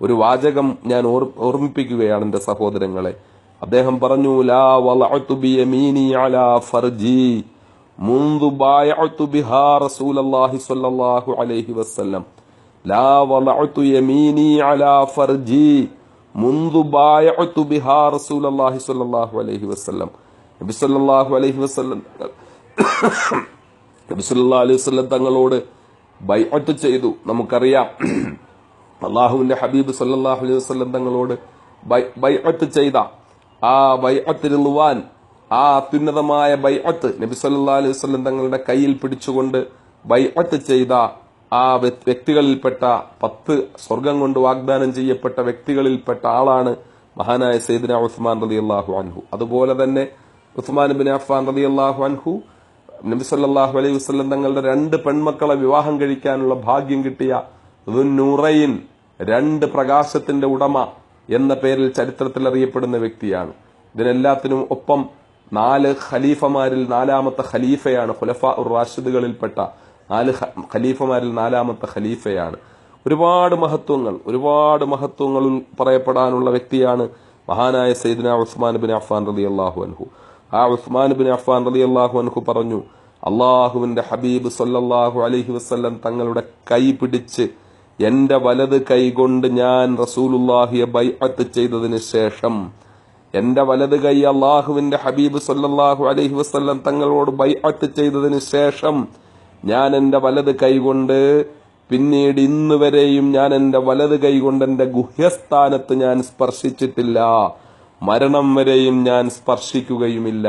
ഒരു വാചകം ഞാൻ ഓർമ്മിപ്പിക്കുകയാണ് എന്റെ സഹോദരങ്ങളെ. അദ്ദേഹം പറഞ്ഞു, ലാ വളഅതു ബിയമീനി അലാ ഫർജി മുൻദു ബായഅതു ബിഹാ റസൂലുള്ളാഹി സ്വല്ലല്ലാഹു അലൈഹി വസല്ലം. ലാ വളഅതു യമീനി അലാ ഫർജി മുൻദു ബായഅതു ബിഹാ റസൂലുള്ളാഹി സ്വല്ലല്ലാഹു അലൈഹി വസല്ലം. നബി സല്ലല്ലാഹു അലൈഹി വസല്ലം തങ്ങളോട് ബൈഅത്ത് ചെയ്തു. നമുക്കറിയാം അള്ളാഹുവിന്റെ ഹബീബ് സല്ലല്ലാഹു അലൈഹി വസല്ലം തങ്ങളോട് ബൈഅത്ത് ചെയ്ത ആ ബൈഅത്ത് റിദ്വാൻ, ആ അത്യുന്നതമായ ബൈഅത്ത് നബി സല്ലല്ലാഹു അലൈഹി വസല്ലം തങ്ങളുടെ കയ്യിൽ പിടിച്ചുകൊണ്ട് ബൈഅത്ത് ചെയ്ത ആ വ്യക്തികളിൽപ്പെട്ട 10 സ്വർഗം കൊണ്ട് വാഗ്ദാനം ചെയ്യപ്പെട്ട വ്യക്തികളിൽപ്പെട്ട ആളാണ് മഹാനായ സയ്യിദ്ന ഉസ്മാൻ റളിയല്ലാഹു അൻഹു. അതുപോലെ തന്നെ ഉസ്മാൻ ഇബ്നു അഫ്ഫാൻ റളിയല്ലാഹു അൻഹു നബി സല്ലല്ലാഹു അലൈഹി വസല്ലം തങ്ങളുടെ 2 പെൺമക്കളെ വിവാഹം കഴിക്കാനുള്ള ഭാഗ്യം കിട്ടിയ ദുന്നൂറൈൻ, 2 പ്രകാശത്തിന്റെ ഉടമ എന്ന പേരിൽ ചരിത്രത്തിൽ അറിയപ്പെടുന്ന വ്യക്തിയാണ്. ഇതിനെല്ലാത്തിനും ഒപ്പം 4 ഖലീഫമാരിൽ 4ാമത്തെ ഖലീഫയാണ്. ഖുലഫാ ഉർ റാഷിദുകളിൽപ്പെട്ട 4 ഖലീഫമാരിൽ 4ാമത്തെ ഖലീഫയാണ്. ഒരുപാട് മഹത്വങ്ങളിൽ പറയപ്പെടാനുള്ള വ്യക്തിയാണ് മഹാനായ സയ്യിദ്ന ഉസ്മാൻ ബിൻ അഫ്ഫാൻ റളിയല്ലാഹു അൻഹു. ആ ഉസ്മാൻ ബിൻ അഫ്ഫാൻ റളിയല്ലാഹു അൻഹു പറഞ്ഞു, അള്ളാഹുവിന്റെ ഹബീബ് സല്ലല്ലാഹു അലൈഹി വസല്ലം തങ്ങളുടെ കൈ പിടിച്ച് എന്റെ വലത് കൈ കൊണ്ട് ഞാൻ റസൂലുള്ളാഹിയെ ബൈഅത്ത് ചെയ്തതിന് ശേഷം, എന്റെ വലത് കൈ അള്ളാഹുവിന്റെ ഹബീബ് സല്ലല്ലാഹു അലൈഹി വസല്ലം തങ്ങളോട് ബൈഅത്ത് ചെയ്തതിന് ശേഷം ഞാൻ എന്റെ വലത് കൈ കൊണ്ട് പിന്നീട് ഇന്ന് വരെയും ഞാൻ എന്റെ വലത് കൈ കൊണ്ട് എന്റെ ഗുഹ്യസ്ഥാനത്ത് ഞാൻ സ്പർശിച്ചിട്ടില്ല, മരണം വരെയും ഞാൻ സ്പർശിക്കുകയുമില്ല.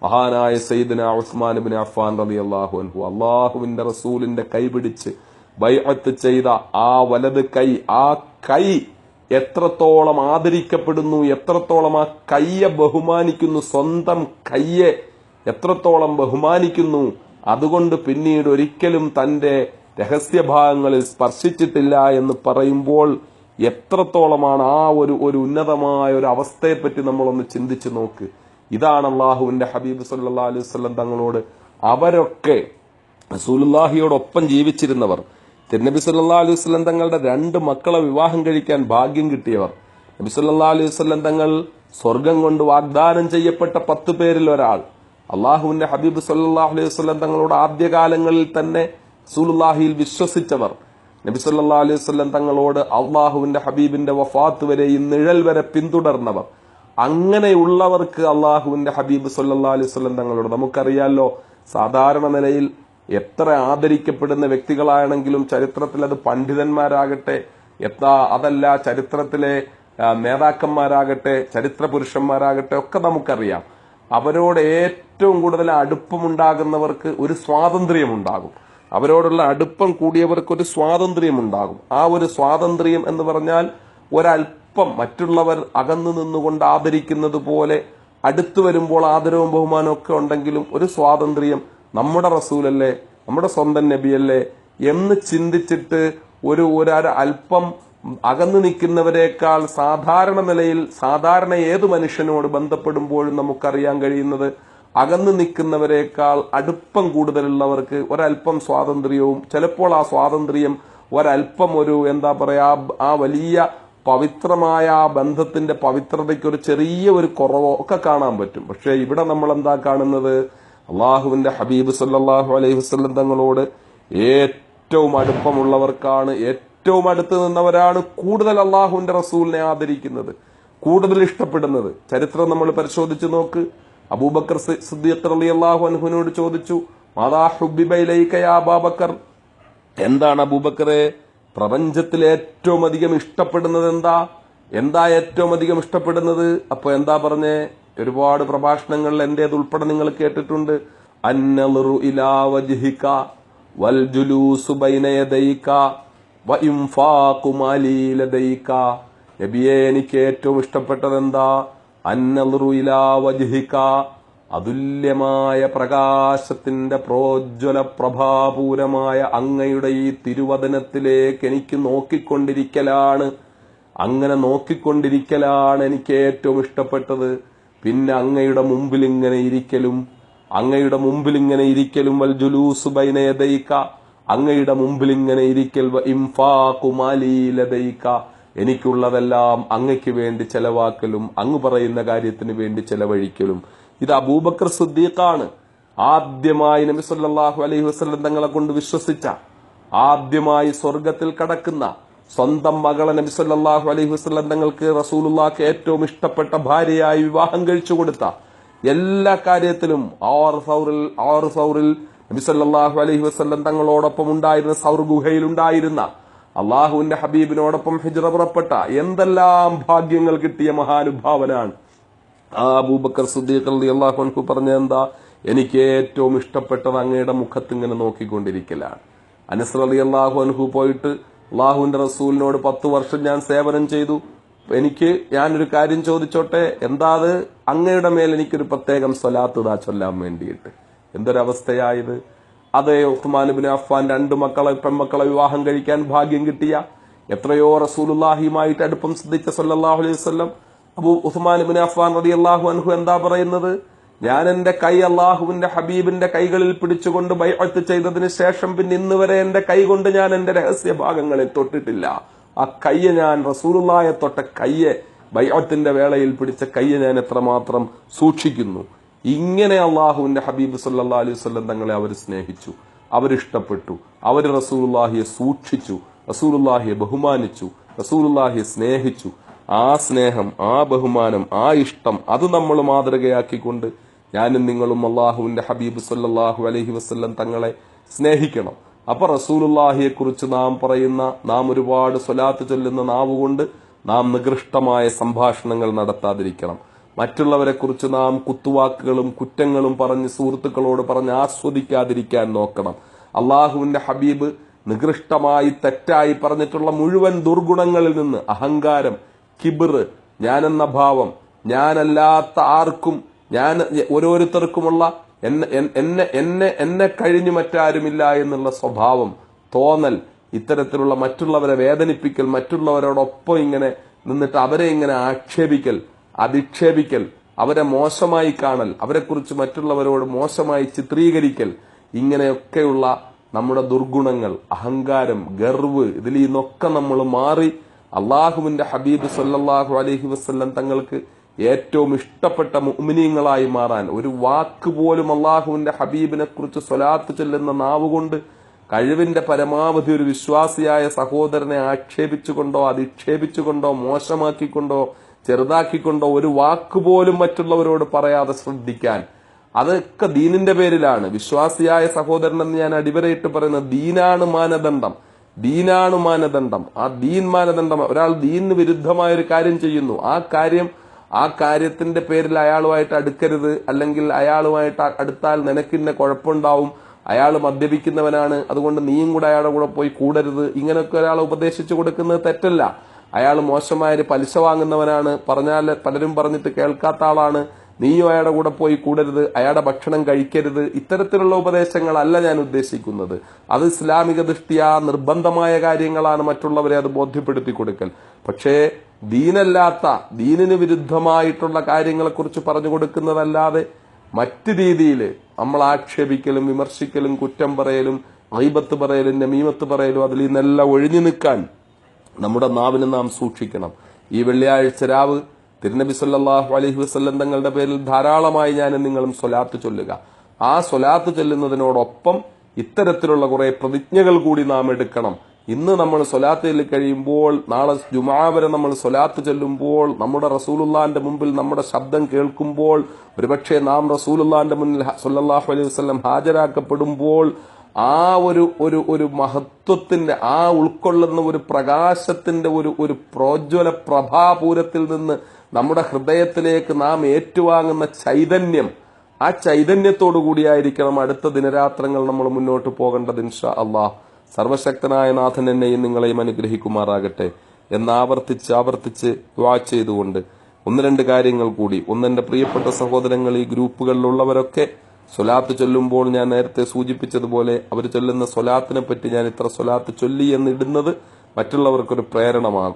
മഹാനായ സയ്യിദ്ന ഉസ്മാൻ ഇബ്നു അഫ്ഫാൻ റളിയല്ലാഹു അൻഹു അള്ളാഹുവിന്റെ റസൂലിന്റെ കൈ പിടിച്ച് ബൈഅത്ത് ചെയ്ത ആ വലത് കൈ, ആ കൈ എത്രത്തോളം ആദരിക്കപ്പെടുന്നു, എത്രത്തോളം ആ കയ്യെ ബഹുമാനിക്കുന്നു, സ്വന്തം കയ്യെ എത്രത്തോളം ബഹുമാനിക്കുന്നു, അതുകൊണ്ട് പിന്നീട് ഒരിക്കലും തന്റെ രഹസ്യഭാഗങ്ങളിൽ സ്പർശിച്ചിട്ടില്ല എന്ന് പറയുമ്പോൾ എത്രത്തോളമാണ് ആ ഒരു ഉന്നതമായ ഒരു അവസ്ഥയെപ്പറ്റി നമ്മളൊന്ന് ചിന്തിച്ചു നോക്ക്. ഇതാണ് അള്ളാഹുവിന്റെ ഹബീബ് സല്ലല്ലാഹു അലൈഹി വസല്ലം തങ്ങളോട് അവരൊക്കെ റസൂലുള്ളാഹിയോടൊപ്പം ജീവിച്ചിരുന്നവർ, തിരുനബി സല്ലല്ലാഹു അലൈഹി വസല്ലം തങ്ങളുടെ 2 മക്കളെ വിവാഹം കഴിക്കാൻ ഭാഗ്യം കിട്ടിയവർ, നബി സല്ലല്ലാഹു അലൈഹി വസല്ലം തങ്ങൾ സ്വർഗം കൊണ്ട് വാഗ്ദാനം ചെയ്യപ്പെട്ട 10 പേരിൽ ഒരാൾ, അള്ളാഹുവിന്റെ ഹബീബ് സല്ലല്ലാഹു അലൈഹി വസല്ലം തങ്ങളോട് ആദ്യകാലങ്ങളിൽ തന്നെ റസൂലുള്ളാഹിയിൽ വിശ്വസിച്ചവർ, നബി സല്ലല്ലാഹു അലൈഹി വസല്ലം തങ്ങളോട് അള്ളാഹുവിന്റെ ഹബീബിന്റെ വഫാത്ത് വരെ ഈ നിഴൽ വരെ പിന്തുടർന്നവർ, അങ്ങനെയുള്ളവർക്ക് അള്ളാഹുവിന്റെ ഹബീബ് സല്ലല്ലാഹു അലൈഹി വസല്ലം തങ്ങളോട്, നമുക്കറിയാലോ സാധാരണ നിലയിൽ എത്ര ആദരിക്കപ്പെടുന്ന വ്യക്തികളാണെങ്കിലും ചരിത്രത്തിൽ അത് പണ്ഡിതന്മാരാകട്ടെ, അതല്ല ചരിത്രത്തിലെ നേതാക്കന്മാരാകട്ടെ, ചരിത്ര പുരുഷന്മാരാകട്ടെ ഒക്കെ നമുക്കറിയാം, അവരോട് ഏറ്റവും കൂടുതൽ അടുപ്പമുണ്ടാകുന്നവർക്ക് ഒരു സ്വാതന്ത്ര്യമുണ്ടാകും. അവരോടുള്ള അടുപ്പം കൂടിയവർക്ക് ഒരു സ്വാതന്ത്ര്യമുണ്ടാകും. ആ ഒരു സ്വാതന്ത്ര്യം എന്ന് പറഞ്ഞാൽ ഒരൽപ്പം മറ്റുള്ളവർ അകന്നു നിന്നുകൊണ്ട് ആദരിക്കുന്നത് പോലെ അടുത്തു വരുമ്പോൾ ആദരവും ബഹുമാനവും ഒക്കെ ഉണ്ടെങ്കിലും ഒരു സ്വാതന്ത്ര്യം, നമ്മുടെ റസൂലല്ലേ, നമ്മുടെ സ്വന്തം നബിയല്ലേ എന്ന് ചിന്തിച്ചിട്ട് ഒരു അല്പം അകന്നു നിൽക്കുന്നവരെക്കാൾ സാധാരണ നിലയിൽ സാധാരണ ഏത് മനുഷ്യനോട് ബന്ധപ്പെടുമ്പോഴും നമുക്കറിയാൻ കഴിയുന്നത് അകന്നു നിൽക്കുന്നവരെക്കാൾ അടുപ്പം കൂടുതലുള്ളവർക്ക് ഒരല്പം സ്വാതന്ത്ര്യവും, ചിലപ്പോൾ ആ സ്വാതന്ത്ര്യം ഒരല്പം ആ വലിയ പവിത്രമായ ആ ബന്ധത്തിന്റെ പവിത്രതയ്ക്ക് ഒരു ചെറിയ ഒരു കുറവോ ഒക്കെ കാണാൻ പറ്റും. പക്ഷെ ഇവിടെ നമ്മൾ എന്താ കാണുന്നത്, അള്ളാഹുവിന്റെ ഹബീബ് സല്ലല്ലാഹു അലൈഹി വസല്ലം തങ്ങളോട് ഏറ്റവും അടുപ്പമുള്ളവർക്കാണ്, ഏറ്റവും അടുത്ത് നിന്നവരാണ് കൂടുതൽ അള്ളാഹുവിന്റെ റസൂലിനെ ആദരിക്കുന്നത്, കൂടുതൽ ഇഷ്ടപ്പെടുന്നത്. ചരിത്രം നമ്മൾ പരിശോധിച്ച് നോക്ക്. അബൂബക്കർ സിദ്ദീഖ് റളിയല്ലാഹു അൻഹുവിനോട് ചോദിച്ചു, മാദാ ഹുബ്ബിബ ഇലൈക യാ അബൂബക്കർ, എന്താണ് അബൂബക്കറെ പ്രപഞ്ചത്തിൽ ഏറ്റവും അധികം ഇഷ്ടപ്പെടുന്നത്, എന്താ ഏറ്റവും അധികം ഇഷ്ടപ്പെടുന്നത്? അപ്പൊ എന്താ പറഞ്ഞേ? ഒരുപാട് പ്രഭാഷണങ്ങളിൽ എന്റേത് ഉൾപ്പെടെ നിങ്ങൾ കേട്ടിട്ടുണ്ട്. അന്നളറു ഇലാ വജ്ഹിക വൽ ജുലൂസു ബൈന യദൈക വ ഇൻഫാഖു മാലി ലദൈക. നബിയേ, എനിക്ക് ഏറ്റവും ഇഷ്ടപ്പെട്ടത് എന്താ? അന്നളറു ഇലാ വജ്ഹിക, അതുല്യമായ പ്രകാശത്തിന്റെ പ്രോജ്വല പ്രഭാപൂരമായ അങ്ങയുടെ ഈ തിരുവദനത്തിലേക്ക് എനിക്ക് നോക്കിക്കൊണ്ടിരിക്കലാണ്. അങ്ങനെ നോക്കിക്കൊണ്ടിരിക്കലാണ് എനിക്ക് ഏറ്റവും ഇഷ്ടപ്പെട്ടത്. പിന്നെ അങ്ങയുടെ മുമ്പിൽ ഇങ്ങനെ ഇരിക്കലും വൽ ജുലൂസു ബൈന യദൈക, അങ്ങയുടെ മുമ്പിൽ ഇങ്ങനെ ഇരിക്കൽ, വ ഇൻഫാഖു മാലി ലദൈക, എനിക്കുള്ളതെല്ലാം അങ്ങയ്ക്ക് വേണ്ടി ചെലവാക്കലും അങ്ങ് പറയുന്ന കാര്യത്തിന് വേണ്ടി ചെലവഴിക്കലും. ഇത് അബൂബക്കർ സിദ്ദീഖാണ്. ആദ്യമായി നബി സല്ലല്ലാഹു അലൈഹി വസല്ലം തങ്ങളെ കൊണ്ട് വിശ്വസിച്ച, ആദ്യമായി സ്വർഗത്തിൽ കടക്കുന്ന സ്വന്തം മകളെ നബി സല്ലല്ലാഹു അലൈഹി വസല്ലം തങ്ങൾക്ക് റസൂലുള്ളാഹിക്ക് ഏറ്റവും ഇഷ്ടപ്പെട്ട ഭാര്യയായി വിവാഹം കഴിച്ചു കൊടുത്ത, എല്ലാ കാര്യത്തിലും ആറ് സൗറിൽ നബി സല്ലല്ലാഹു അലൈഹി വസല്ലം തങ്ങളോടൊപ്പം ഉണ്ടായിരുന്ന, സൗർ ഗുഹയിൽ ഉണ്ടായിരുന്ന, അള്ളാഹുവിന്റെ ഹബീബിനോടൊപ്പം ഹിജ്റ പുറപ്പെട്ട, എന്തെല്ലാം ഭാഗ്യങ്ങൾ കിട്ടിയ മഹാനുഭാവനാണ് ആ അബൂബക്കർ സിദ്ദീഖ് റളിയല്ലാഹു അൻഹു. പറഞ്ഞ എന്താ? എനിക്ക് ഏറ്റവും ഇഷ്ടപ്പെട്ടത് അങ്ങയുടെ മുഖത്ത് ഇങ്ങനെ നോക്കിക്കൊണ്ടിരിക്കലാണ്. അനസ് റളിയല്ലാഹു അൻഹു പോയിട്ട് അള്ളാഹുവിന്റെ റസൂലിനോട് 10 വർഷം ഞാൻ സേവനം ചെയ്തു, ഞാനൊരു കാര്യം ചോദിച്ചോട്ടെ, എന്താ അത്? അങ്ങയുടെ മേൽ എനിക്കൊരു പ്രത്യേകം സ്വലാത്ത് ചൊല്ലാൻ വേണ്ടിയിട്ട്. എന്തൊരവസ്ഥയായത്! അതേ ഉസ്മാൻ ഇബ്നു അഫ്ഫാൻ 2 പെൺമക്കളെ വിവാഹം കഴിക്കാൻ ഭാഗ്യം കിട്ടിയ, എത്രയോ റസൂലുള്ളാഹിയുമായിട്ട് അടുപ്പം സിദ്ധിച്ച സല്ലല്ലാഹു അലൈഹി വസല്ലം ഉസ്മാൻ ഇബ്നു അഫ്ഫാൻ റളിയല്ലാഹു അൻഹു എന്താ പറയുന്നത്? ഞാൻ എന്റെ കൈ അള്ളാഹുവിന്റെ ഹബീബിന്റെ കൈകളിൽ പിടിച്ചുകൊണ്ട് ബൈഅത്ത് ചെയ്തതിന് ശേഷം പിന്നെ ഇന്ന് വരെ എന്റെ കൈ കൊണ്ട് ഞാൻ എന്റെ രഹസ്യ ഭാഗങ്ങളിൽ തൊട്ടിട്ടില്ല. ആ കയ്യെ ഞാൻ റസൂലുള്ളാഹിയെ തൊട്ട കയ്യെ, ബൈഅത്തിന്റെ വേളയിൽ പിടിച്ച കയ്യെ ഞാൻ എത്രമാത്രം സൂക്ഷിക്കുന്നു. ഇങ്ങനെ അള്ളാഹുവിന്റെ ഹബീബ് സല്ലല്ലാഹു അലൈഹി വസല്ലം തങ്ങളെ അവർ സ്നേഹിച്ചു, അവരിഷ്ടപ്പെട്ടു, അവർ റസൂലുള്ളാഹിയെ സൂക്ഷിച്ചു, റസൂലുള്ളാഹിയെ ബഹുമാനിച്ചു, റസൂലുള്ളാഹിയെ സ്നേഹിച്ചു. ആ സ്നേഹം, ആ ബഹുമാനം, ആ ഇഷ്ടം അത് നമ്മൾ മാതൃകയാക്കിക്കൊണ്ട് ഞാനും നിങ്ങളും അള്ളാഹുവിന്റെ ഹബീബ് സല്ലല്ലാഹു അലൈഹി വസല്ലം തങ്ങളെ സ്നേഹിക്കണം. അപ്പൊ റസൂലുള്ളാഹിയെ കുറിച്ച് നാം ഒരുപാട് സ്വലാത്ത് ചൊല്ലുന്ന നാവുകൊണ്ട് നാം നികൃഷ്ടമായ സംഭാഷണങ്ങൾ നടത്താതിരിക്കണം. മറ്റുള്ളവരെ കുറിച്ച് നാം കുത്തുവാക്കുകളും കുറ്റങ്ങളും പറഞ്ഞ് സുഹൃത്തുക്കളോട് പറഞ്ഞ് ആസ്വദിക്കാതിരിക്കാൻ നോക്കണം. അള്ളാഹുവിന്റെ ഹബീബ് നികൃഷ്ടമായി തെറ്റായി പറഞ്ഞിട്ടുള്ള മുഴുവൻ ദുർഗുണങ്ങളിൽ നിന്ന് അഹങ്കാരം, കിബിർ, ഞാനെന്ന ഭാവം, ഞാനല്ലാത്ത ആർക്കും, ഞാൻ ഓരോരുത്തർക്കുമുള്ള എന്നെ കഴിഞ്ഞു മറ്റാരുമില്ല എന്നുള്ള സ്വഭാവം, തോന്നൽ, ഇത്തരത്തിലുള്ള മറ്റുള്ളവരെ വേദനിപ്പിക്കൽ, മറ്റുള്ളവരോടൊപ്പം ഇങ്ങനെ നിന്നിട്ട് അവരെ ഇങ്ങനെ ആക്ഷേപിക്കൽ, അധിക്ഷേപിക്കൽ, അവരെ മോശമായി കാണൽ, അവരെക്കുറിച്ച് മറ്റുള്ളവരോട് മോശമായി ചിത്രീകരിക്കൽ, ഇങ്ങനെയൊക്കെയുള്ള നമ്മുടെ ദുർഗുണങ്ങൾ, അഹങ്കാരം, ഗർവ്, ഇതിൽ നിന്നൊക്കെ നമ്മൾ മാറി അള്ളാഹുവിന്റെ ഹബീബ് സല്ലല്ലാഹു അലൈഹി വസല്ലം തങ്ങൾക്ക് ഏറ്റവും ഇഷ്ടപ്പെട്ട മുഅ്മിനീങ്ങളായി മാറാൻ ഒരു വാക്ക് പോലും അള്ളാഹുവിന്റെ ഹബീബിനെ കുറിച്ച് സ്വലാത്ത് ചൊല്ലുന്ന നാവുകൊണ്ട് കഴിവിന്റെ പരമാവധി ഒരു വിശ്വാസിയായ സഹോദരനെ ആക്ഷേപിച്ചുകൊണ്ടോ അധിക്ഷേപിച്ചുകൊണ്ടോ മോശമാക്കിക്കൊണ്ടോ ചെറുതാക്കിക്കൊണ്ടോ ഒരു വാക്കുപോലും മറ്റുള്ളവരോട് പറയാതെ ശ്രദ്ധിക്കാൻ. അതൊക്കെ ദീനിന്റെ പേരിലാണ്. വിശ്വാസിയായ സഹോദരൻ എന്ന് ഞാൻ അടിവരയിട്ട് പറയുന്നത് ദീനാണ് മാനദണ്ഡം, ദീനാണ് മാനദണ്ഡം. ആ ദീൻ മാനദണ്ഡം. ഒരാൾ ദീനിന് വിരുദ്ധമായ ഒരു കാര്യം ചെയ്യുന്നു, ആ കാര്യത്തിന്റെ പേരിൽ അയാളുമായിട്ട് അടുക്കരുത്, അല്ലെങ്കിൽ അയാളുമായിട്ട് അടുത്താൽ നിനക്കിന്നെ കുഴപ്പമുണ്ടാവും, അയാൾ മദ്യപിക്കുന്നവനാണ്, അതുകൊണ്ട് നീയും കൂടെ അയാളുടെ കൂടെ പോയി കൂടരുത്, ഇങ്ങനെയൊക്കെ ഒരാളെ ഉപദേശിച്ചു കൊടുക്കുന്നത് തെറ്റല്ല. അയാൾ മോശമായൊരു പലിശ വാങ്ങുന്നവനാണ്, പറഞ്ഞാൽ പലരും പറഞ്ഞിട്ട് കേൾക്കാത്ത ആളാണ്, നീയും അയാളുടെ കൂടെ പോയി കൂടരുത്, അയാളുടെ ഭക്ഷണം കഴിക്കരുത്, ഇത്തരത്തിലുള്ള ഉപദേശങ്ങളല്ല ഞാൻ ഉദ്ദേശിക്കുന്നത്. അത് ഇസ്ലാമിക ദൃഷ്ട്യാ നിർബന്ധമായ കാര്യങ്ങളാണ്, മറ്റുള്ളവരെ അത് ബോധ്യപ്പെടുത്തി കൊടുക്കൽ. പക്ഷേ ദീനല്ലാത്ത, ദീനിന് വിരുദ്ധമായിട്ടുള്ള കാര്യങ്ങളെക്കുറിച്ച് പറഞ്ഞു കൊടുക്കുന്നതല്ലാതെ മറ്റു രീതിയിൽ നമ്മൾ ആക്ഷേപിക്കലും വിമർശിക്കലും കുറ്റം പറയലും ഗീബത്ത് പറയലും നമീമത്ത് പറയലും അതിൽ നിന്നെല്ലാം ഒഴിഞ്ഞു നിൽക്കാൻ നമ്മുടെ നാവിനെ നാം സൂക്ഷിക്കണം. ഈ വെള്ളിയാഴ്ച രാവ് തിരുനബി സല്ലല്ലാഹു അലൈഹി വസല്ലം തങ്ങളുടെ പേരിൽ ധാരാളമായി ഞാനും നിങ്ങളും സ്വലാത്ത് ചൊല്ലുക. ആ സ്വലാത്ത് ചൊല്ലുന്നതിനോടൊപ്പം ഇത്തരത്തിലുള്ള കുറെ പ്രതിജ്ഞകൾ കൂടി നാം എടുക്കണം. ഇന്ന് നമ്മൾ സ്വലാത്ത് ചൊല്ലി കഴിയുമ്പോൾ നാളെ ജുമാ വരെ നമ്മൾ സ്വലാത്ത് ചൊല്ലുമ്പോൾ നമ്മുടെ റസൂലുള്ളാന്റെ മുമ്പിൽ നമ്മുടെ ശബ്ദം കേൾക്കുമ്പോൾ ഒരുപക്ഷെ നാം റസൂലുള്ളാന്റെ മുന്നിൽ സല്ലല്ലാഹു അലൈഹി വസല്ലം ഹാജരാക്കപ്പെടുമ്പോൾ ആ ഒരു മഹത്വത്തിന്റെ, ആ ഉൾക്കൊള്ളുന്ന ഒരു പ്രകാശത്തിന്റെ ഒരു പ്രോജ്വല പ്രഭാപൂരത്തിൽ നിന്ന് നമ്മുടെ ഹൃദയത്തിലേക്ക് നാം ഏറ്റുവാങ്ങുന്ന ചൈതന്യം, ആ ചൈതന്യത്തോടു കൂടിയായിരിക്കണം അടുത്ത ദിനരാത്രങ്ങൾ നമ്മൾ മുന്നോട്ട് പോകേണ്ടത്. ഇൻഷാ അള്ളാഹ് സർവശക്തനായ നാഥൻ എന്നെയും നിങ്ങളെയും അനുഗ്രഹിക്കുമാറാകട്ടെ എന്നാവർത്തിച്ച് ദുആ ചെയ്തുകൊണ്ട് 1-2 കാര്യങ്ങൾ കൂടി. എന്റെ പ്രിയപ്പെട്ട സഹോദരങ്ങൾ, ഈ ഗ്രൂപ്പുകളിലുള്ളവരൊക്കെ സ്വലാത്ത് ചൊല്ലുമ്പോൾ ഞാൻ നേരത്തെ സൂചിപ്പിച്ചതുപോലെ അവർ ചൊല്ലുന്ന സ്വലാത്തിനെ പറ്റി ഞാൻ ഇത്ര സ്വലാത്ത് ചൊല്ലി എന്നിടുന്നത് മറ്റുള്ളവർക്കൊരു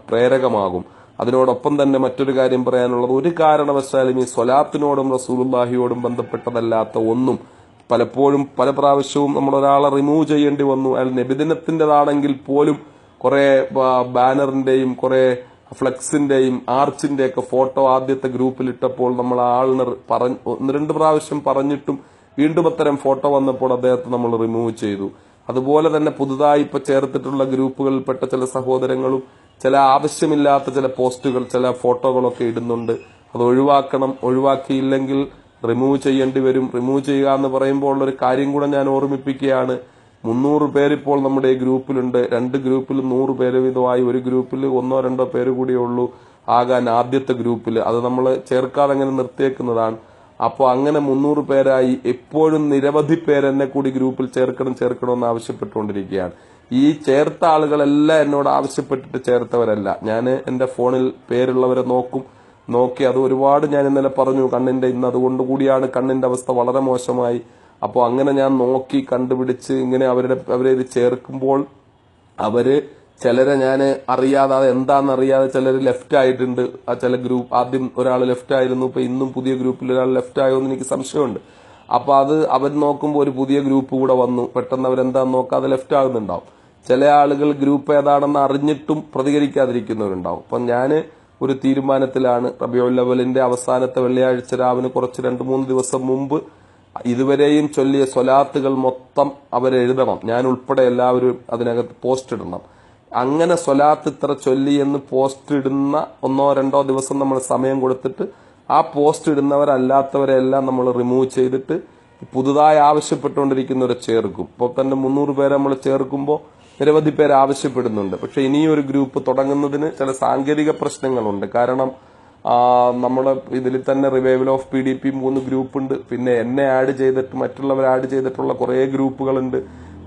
പ്രേരകമാകും. അതിനോടൊപ്പം തന്നെ മറ്റൊരു കാര്യം പറയാനുള്ളത്, ഒരു കാരണവശാലും ഈ സ്വലാത്തിനോടും റസൂലുള്ളാഹിയോടും ബന്ധപ്പെട്ടതല്ലാത്ത ഒന്നും പലപ്പോഴും പല പ്രാവശ്യവും നമ്മൾ ഒരാളെ റിമൂവ് ചെയ്യേണ്ടി വന്നു. അയാൾ നബിദിനത്തിൻ്റെതാണെങ്കിൽ പോലും കുറെ ബാനറിന്റെയും കുറെ ഫ്ലെക്സിന്റെയും ആർച്ചിന്റെ ഒക്കെ ഫോട്ടോ ആദ്യത്തെ ഗ്രൂപ്പിൽ ഇട്ടപ്പോൾ നമ്മൾ ആളിന് 1-2 പ്രാവശ്യം പറഞ്ഞിട്ടും വീണ്ടും അത്തരം ഫോട്ടോ വന്നപ്പോൾ അദ്ദേഹത്തെ നമ്മൾ റിമൂവ് ചെയ്തു. അതുപോലെ തന്നെ പുതുതായി ഇപ്പൊ ചേർത്തിട്ടുള്ള ഗ്രൂപ്പുകളിൽപ്പെട്ട ചില സഹോദരങ്ങളും ചില ആവശ്യമില്ലാത്ത ചില പോസ്റ്റുകൾ, ചില ഫോട്ടോകളൊക്കെ ഇടുന്നുണ്ട്. അത് ഒഴിവാക്കണം. ഒഴിവാക്കിയില്ലെങ്കിൽ റിമൂവ് ചെയ്യേണ്ടി വരും. റിമൂവ് ചെയ്യുക എന്ന് പറയുമ്പോൾ ഉള്ളൊരു കാര്യം കൂടെ ഞാൻ ഓർമ്മിപ്പിക്കുകയാണ്. 300 പേരിപ്പോൾ നമ്മുടെ ഈ ഗ്രൂപ്പിലുണ്ട്. 2 ഗ്രൂപ്പിലും 100 പേര് വീതമായി, ഒരു ഗ്രൂപ്പിൽ 1-2 പേര് കൂടിയേ ഉള്ളൂ ആകാൻ ആദ്യത്തെ ഗ്രൂപ്പിൽ. അത് നമ്മൾ ചേർക്കാതെ അങ്ങനെ നിർത്തിയേക്കുന്നതാണ്. അപ്പോൾ അങ്ങനെ 300 പേരായി. എപ്പോഴും നിരവധി പേര് എന്നെ കൂടി ഗ്രൂപ്പിൽ ചേർക്കണമെന്ന് ആവശ്യപ്പെട്ടുകൊണ്ടിരിക്കുകയാണ്. ഈ ചേർത്ത ആളുകളെല്ലാം എന്നോട് ആവശ്യപ്പെട്ടിട്ട് ചേർത്തവരല്ല. ഞാൻ എന്റെ ഫോണിൽ പേരുള്ളവരെ നോക്കി അത് ഒരുപാട് ഞാൻ ഇന്നലെ പറഞ്ഞു. കണ്ണിന്റെ ഇന്ന് അതുകൊണ്ട് കൂടിയാണ് കണ്ണിന്റെ അവസ്ഥ വളരെ മോശമായി. അപ്പോൾ അങ്ങനെ ഞാൻ നോക്കി കണ്ടുപിടിച്ച് ഇങ്ങനെ അവരെ ഇത് ചേർക്കുമ്പോൾ അവര് ചിലരെ ഞാൻ അറിയാതെ, അത് എന്താണെന്നറിയാതെ ചിലർ ലെഫ്റ്റ് ആയിട്ടുണ്ട്. ആ ചില ഗ്രൂപ്പ് ആദ്യം ഒരാൾ ലെഫ്റ്റ് ആയിരുന്നു, ഇപ്പൊ ഇന്നും പുതിയ ഗ്രൂപ്പിൽ ഒരാൾ ലെഫ്റ്റ് ആയോ എന്ന് എനിക്ക് സംശയമുണ്ട്. അപ്പൊ അത് അവർ നോക്കുമ്പോൾ ഒരു പുതിയ ഗ്രൂപ്പ് കൂടെ വന്നു, പെട്ടെന്ന് അവരെന്താന്ന് നോക്കാതെ ലെഫ്റ്റ് ആകുന്നുണ്ടാവും. ചില ആളുകൾ ഗ്രൂപ്പ് ഏതാണെന്ന് അറിഞ്ഞിട്ടും പ്രതികരിക്കാതിരിക്കുന്നവരുണ്ടാവും. അപ്പൊ ഞാൻ ഒരു തീരുമാനത്തിലാണ്. റബീഉൽ അവ്വലിന്റെ അവസാനത്തെ വെള്ളിയാഴ്ച രാവിലെ കുറച്ച് 2-3 ദിവസം മുമ്പ് ഇതുവരെയും ചൊല്ലിയ സ്വലാത്തുകൾ മൊത്തം അവരെഴുതണം. ഞാൻ ഉൾപ്പെടെ എല്ലാവരും അതിനകത്ത് പോസ്റ്റ് ഇടണം. അങ്ങനെ സ്വലാത്ത് ഇത്ര ചൊല്ലി എന്ന് പോസ്റ്റ് ഇടുന്ന 1-2 ദിവസം നമ്മൾ സമയം കൊടുത്തിട്ട് ആ പോസ്റ്റ് ഇടുന്നവരല്ലാത്തവരെല്ലാം നമ്മൾ റിമൂവ് ചെയ്തിട്ട് പുതുതായി ആവശ്യപ്പെട്ടുകൊണ്ടിരിക്കുന്നവരെ ചേർക്കും. ഇപ്പോൾ തന്നെ 300 പേരെ നമ്മൾ ചേർക്കുമ്പോൾ നിരവധി പേര് ആവശ്യപ്പെടുന്നുണ്ട്. പക്ഷെ ഇനിയൊരു ഗ്രൂപ്പ് തുടങ്ങുന്നതിന് ചില സാങ്കേതിക പ്രശ്നങ്ങളുണ്ട്. കാരണം നമ്മൾ ഇതിൽ തന്നെ റിവൈവൽ ഓഫ് PDP 3 ഗ്രൂപ്പ് ഉണ്ട്, പിന്നെ എന്നെ ആഡ് ചെയ്തിട്ട് മറ്റുള്ളവർ ആഡ് ചെയ്തിട്ടുള്ള കുറേ ഗ്രൂപ്പുകളുണ്ട്,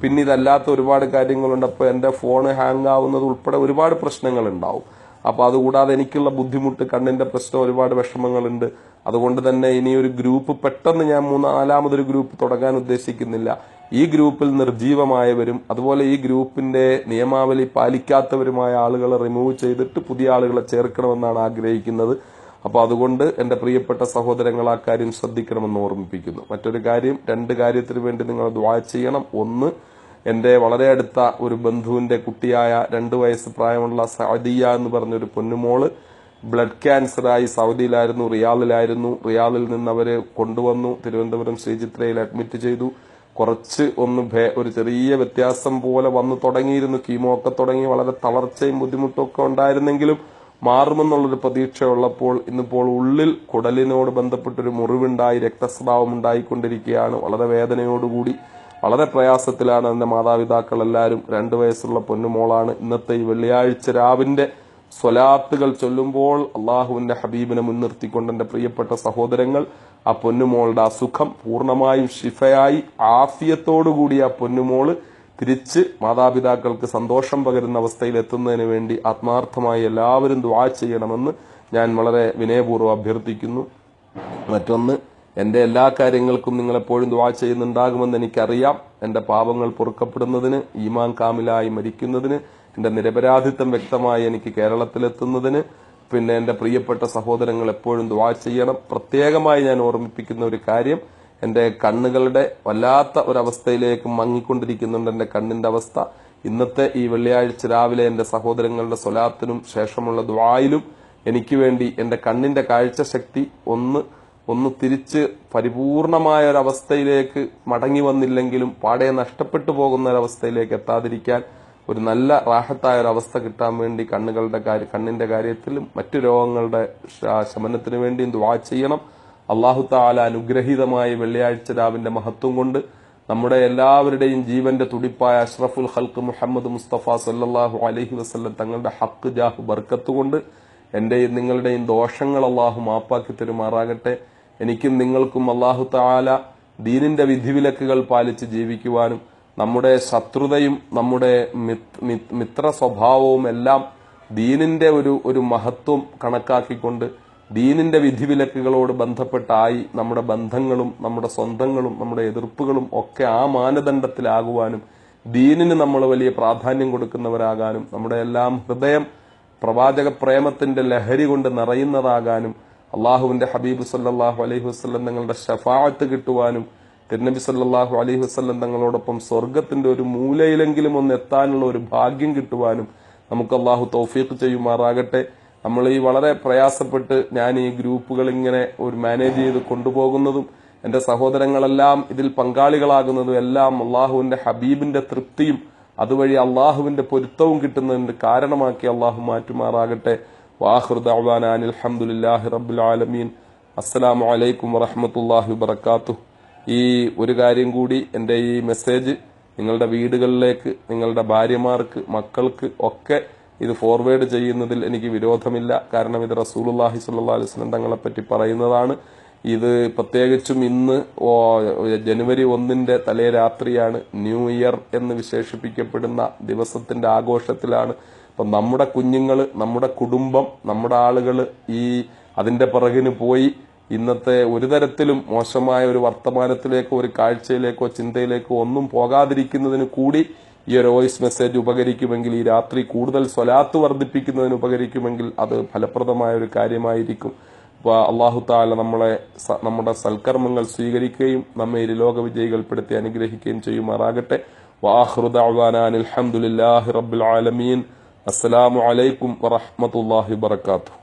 പിന്നെ ഇതല്ലാത്ത ഒരുപാട് കാര്യങ്ങളുണ്ട്. അപ്പോൾ എന്റെ ഫോൺ ഹാങ് ആവുന്നത് ഉൾപ്പെടെ ഒരുപാട് പ്രശ്നങ്ങൾ ഉണ്ടാവും. അപ്പൊ അതുകൂടാതെ എനിക്കുള്ള ബുദ്ധിമുട്ട്, കണ്ണിന്റെ പ്രശ്നം, ഒരുപാട് വിഷമങ്ങളുണ്ട്. അതുകൊണ്ട് തന്നെ ഇനി ഒരു ഗ്രൂപ്പ് പെട്ടെന്ന് ഞാൻ 4-മതൊരു ഗ്രൂപ്പ് തുടങ്ങാൻ ഉദ്ദേശിക്കുന്നില്ല. ഈ ഗ്രൂപ്പിൽ നിർജീവമായവരും അതുപോലെ ഈ ഗ്രൂപ്പിന്റെ നിയമാവലി പാലിക്കാത്തവരുമായ ആളുകളെ റിമൂവ് ചെയ്തിട്ട് പുതിയ ആളുകളെ ചേർക്കണമെന്നാണ് ആഗ്രഹിക്കുന്നത്. അപ്പൊ അതുകൊണ്ട് എന്റെ പ്രിയപ്പെട്ട സഹോദരങ്ങൾ ആ കാര്യം ശ്രദ്ധിക്കണമെന്ന് ഓർമ്മിപ്പിക്കുന്നു. മറ്റൊരു കാര്യം, 2 കാര്യത്തിന് വേണ്ടി നിങ്ങൾ ദുആ ചെയ്യണം. ഒന്ന്, എന്റെ വളരെ അടുത്ത ഒരു ബന്ധുവിന്റെ കുട്ടിയായ 2 വയസ്സ് പ്രായമുള്ള സഅദിയ എന്ന് പറഞ്ഞൊരു പൊന്നുമോള് ബ്ലഡ് ക്യാൻസറായി സൗദിയിലായിരുന്നു, റിയാദിലായിരുന്നു. റിയാദിൽ നിന്ന് അവര് കൊണ്ടുവന്നു തിരുവനന്തപുരം ശ്രീചിത്രയിൽ അഡ്മിറ്റ് ചെയ്തു. കുറച്ച് ഒരു ചെറിയ വ്യത്യാസം പോലെ വന്നു തുടങ്ങിയിരുന്നു. കീമോ ഒക്കെ തുടങ്ങി, വളരെ തളർച്ചയും ബുദ്ധിമുട്ടും ഒക്കെ ഉണ്ടായിരുന്നെങ്കിലും മാറുമെന്നുള്ളൊരു പ്രതീക്ഷ ഉള്ളപ്പോൾ ഇന്നിപ്പോൾ ഉള്ളിൽ കുടലിനോട് ബന്ധപ്പെട്ടൊരു മുറിവുണ്ടായി, രക്തസ്രാവം ഉണ്ടായിക്കൊണ്ടിരിക്കുകയാണ്. വളരെ വേദനയോടുകൂടി, വളരെ പ്രയാസത്തിലാണ് എന്റെ മാതാപിതാക്കൾ എല്ലാവരും. 2 വയസ്സുള്ള പൊന്നുമോളാണ്. ഇന്നത്തെ ഈ വെള്ളിയാഴ്ച രാവിന്റെ സ്വലാത്തുകൾ ചൊല്ലുമ്പോൾ അള്ളാഹുവിന്റെ ഹബീബിനെ മുൻനിർത്തിക്കൊണ്ട് എന്റെ പ്രിയപ്പെട്ട സഹോദരങ്ങൾ ആ പൊന്നുമോളുടെ അസുഖം പൂർണ്ണമായും ശിഫയായി ആഫിയത്തോടുകൂടി ആ പൊന്നുമോള് തിരിച്ച് മാതാപിതാക്കൾക്ക് സന്തോഷം പകരുന്ന അവസ്ഥയിൽ എത്തുന്നതിന് വേണ്ടി ആത്മാർത്ഥമായി എല്ലാവരും ദുആ ചെയ്യണമെന്ന് ഞാൻ വളരെ വിനയപൂർവ്വം അഭ്യർത്ഥിക്കുന്നു. മറ്റൊന്ന്, എന്റെ എല്ലാ കാര്യങ്ങൾക്കും നിങ്ങളെപ്പോഴും ദുആ ചെയ്യുന്നുണ്ടാകുമെന്ന് എനിക്കറിയാം. എന്റെ പാപങ്ങൾ പൊറുക്കപ്പെടുന്നതിന്, ഈമാൻ കാമിലായി മരിക്കുന്നതിന്, എന്റെ നിരപരാധിത്വം വ്യക്തമായി എനിക്ക് കേരളത്തിലെത്തുന്നതിന്, പിന്നെ എന്റെ പ്രിയപ്പെട്ട സഹോദരങ്ങൾ എപ്പോഴും ദുആ ചെയ്യണം. പ്രത്യേകമായി ഞാൻ ഓർമ്മിപ്പിക്കുന്ന ഒരു കാര്യം, എന്റെ കണ്ണുകളുടെ വല്ലാത്ത ഒരവസ്ഥയിലേക്ക് മങ്ങിക്കൊണ്ടിരിക്കുന്നുണ്ട് എന്റെ കണ്ണിന്റെ അവസ്ഥ. ഇന്നത്തെ ഈ വെള്ളിയാഴ്ച രാവിലെ എന്റെ സഹോദരങ്ങളുടെ സ്വലാത്തിനും ശേഷമുള്ള ദുആയിലും എനിക്ക് വേണ്ടി എന്റെ കണ്ണിന്റെ കാഴ്ചശക്തി ഒന്ന് തിരിച്ച് പരിപൂർണമായ ഒരവസ്ഥയിലേക്ക് മടങ്ങി വന്നില്ലെങ്കിലും പാടെ നഷ്ടപ്പെട്ടു പോകുന്ന ഒരവസ്ഥയിലേക്ക് എത്താതിരിക്കാൻ, ഒരു നല്ല റാഹത്തായ ഒരവസ്ഥ കിട്ടാൻ വേണ്ടി കണ്ണിന്റെ കാര്യത്തിലും മറ്റു രോഗങ്ങളുടെ ശമനത്തിനു വേണ്ടിയും ദുആ ചെയ്യണം. അല്ലാഹു തആല അനുഗ്രഹീതമായ വെള്ളിയാഴ്ച രാവിന്റെ മഹത്വം കൊണ്ട് നമ്മുടെ എല്ലാവരുടെയും ജീവന്റെ തുടിപ്പായ അഷ്റഫുൽ ഖൽഖ് മുഹമ്മദ് മുസ്തഫ സല്ലല്ലാഹു അലൈഹി വസല്ലം തങ്ങളുടെ ഹക്ക് ജാഹ് ബർക്കത്ത് കൊണ്ട് എന്റെയും നിങ്ങളുടെയും ദോഷങ്ങൾ അല്ലാഹു മാപ്പാക്കി തരുമാറാകട്ടെ. എനിക്കും നിങ്ങൾക്കും അല്ലാഹു തആല ദീനിന്റെ വിധിവിലക്കുകൾ പാലിച്ച് ജീവിക്കുവാനും നമ്മുടെ ശത്രുതയും നമ്മുടെ മിത്ര സ്വഭാവവും എല്ലാം ദീനിന്റെ ഒരു മഹത്വം കണക്കാക്കിക്കൊണ്ട് ദീനിന്റെ വിധിവിലക്കുകളോട് ബന്ധപ്പെട്ടായി നമ്മുടെ ബന്ധങ്ങളും നമ്മുടെ സ്വന്തങ്ങളും നമ്മുടെ എതിർപ്പുകളും ഒക്കെ ആ മാനദണ്ഡത്തിലാകുവാനും ദീനിന് നമ്മൾ വലിയ പ്രാധാന്യം കൊടുക്കുന്നവരാകാനും നമ്മുടെ എല്ലാം ഹൃദയം പ്രവാചക പ്രേമത്തിന്റെ ലഹരി കൊണ്ട് നിറയുന്നതാകാനും അള്ളാഹുവിന്റെ ഹബീബ് സല്ലല്ലാഹു അലൈഹി വസല്ലം തങ്ങളുടെ ശഫാഅത്ത് കിട്ടുവാനും തിരുനബി സല്ലല്ലാഹു അലൈഹി വസല്ലം തങ്ങളോടൊപ്പം സ്വർഗത്തിന്റെ ഒരു മൂലയിലെങ്കിലും ഒന്ന് എത്താനുള്ള ഒരു ഭാഗ്യം കിട്ടുവാനും നമുക്ക് അള്ളാഹു തൗഫീഖ് ചെയ്യുമാറാകട്ടെ. നമ്മൾ ഈ വളരെ പ്രയാസപ്പെട്ട് ഞാൻ ഈ ഗ്രൂപ്പുകൾ ഇങ്ങനെ ഒരു മാനേജ് ചെയ്ത് കൊണ്ടുപോകുന്നതും എന്റെ സഹോദരങ്ങളെല്ലാം ഇതിൽ പങ്കാളികളാകുന്നതും എല്ലാം അള്ളാഹുവിന്റെ ഹബീബിന്റെ തൃപ്തിയും അതുവഴി അള്ളാഹുവിന്റെ പൊരുത്തവും കിട്ടുന്നതിന് കാരണമാക്കി അള്ളാഹു മാറ്റുമാറാകട്ടെ. വാഖിറു ദഅ്വാനാ അനിൽ ഹംദുലില്ലാഹി റബ്ബിൽ ആലമീൻ. അസ്സലാമു അലൈക്കും വറഹ്മത്തുള്ളാഹി വബറകാതുഹു. ഈ ഒരു കാര്യം കൂടി, എന്റെ ഈ മെസ്സേജ് നിങ്ങളുടെ വീടുകളിലേക്ക്, നിങ്ങളുടെ ഭാര്യമാർക്ക്, മക്കൾക്ക് ഒക്കെ ഇത് ഫോർവേഡ് ചെയ്യുന്നതിൽ എനിക്ക് വിരോധമില്ല. കാരണം ഇത് റസൂലുള്ളാഹി സ്വല്ലല്ലാഹു അലൈഹി വസല്ലം തങ്ങളെ പറ്റി പറയുന്നതാണ്. ഇത് പ്രത്യേകിച്ചും ഇന്ന് ജനുവരി 1 തലേ രാത്രിയാണ്, ന്യൂ ഇയർ എന്ന് വിശേഷിപ്പിക്കപ്പെടുന്ന ദിവസത്തിന്റെ ആഘോഷത്തിലാണ്. അപ്പം നമ്മുടെ കുഞ്ഞുങ്ങൾ, നമ്മുടെ കുടുംബം, നമ്മുടെ ആളുകൾ അതിന്റെ പിറകിന് പോയി ഇന്നത്തെ ഒരു തരത്തിലും മോശമായ ഒരു വർത്തമാനത്തിലേക്കോ ഒരു കാഴ്ചയിലേക്കോ ചിന്തയിലേക്കോ ഒന്നും പോകാതിരിക്കുന്നതിന് കൂടി ഈ ഒരു വോയിസ് മെസ്സേജ് ഉപകരിക്കുമെങ്കിൽ, ഈ രാത്രി കൂടുതൽ സ്വലാത്ത് വർദ്ധിപ്പിക്കുന്നതിന് ഉപകരിക്കുമെങ്കിൽ അത് ഫലപ്രദമായ ഒരു കാര്യമായിരിക്കും. അള്ളാഹു തആല നമ്മുടെ സൽക്കർമ്മങ്ങൾ സ്വീകരിക്കുകയും നമ്മെ ഇരുലോക വിജയികൾപ്പെടുത്തി അനുഗ്രഹിക്കുകയും ചെയ്യുമാറാകട്ടെ. വആഖിറു ദഅ്വാനാ അൽഹംദുലില്ലാഹി റബ്ബിൽ ആലമീൻ. അസ്സലാമു അലൈക്കും വറഹ്മത്തുള്ളാഹി വബറകാതുഹു.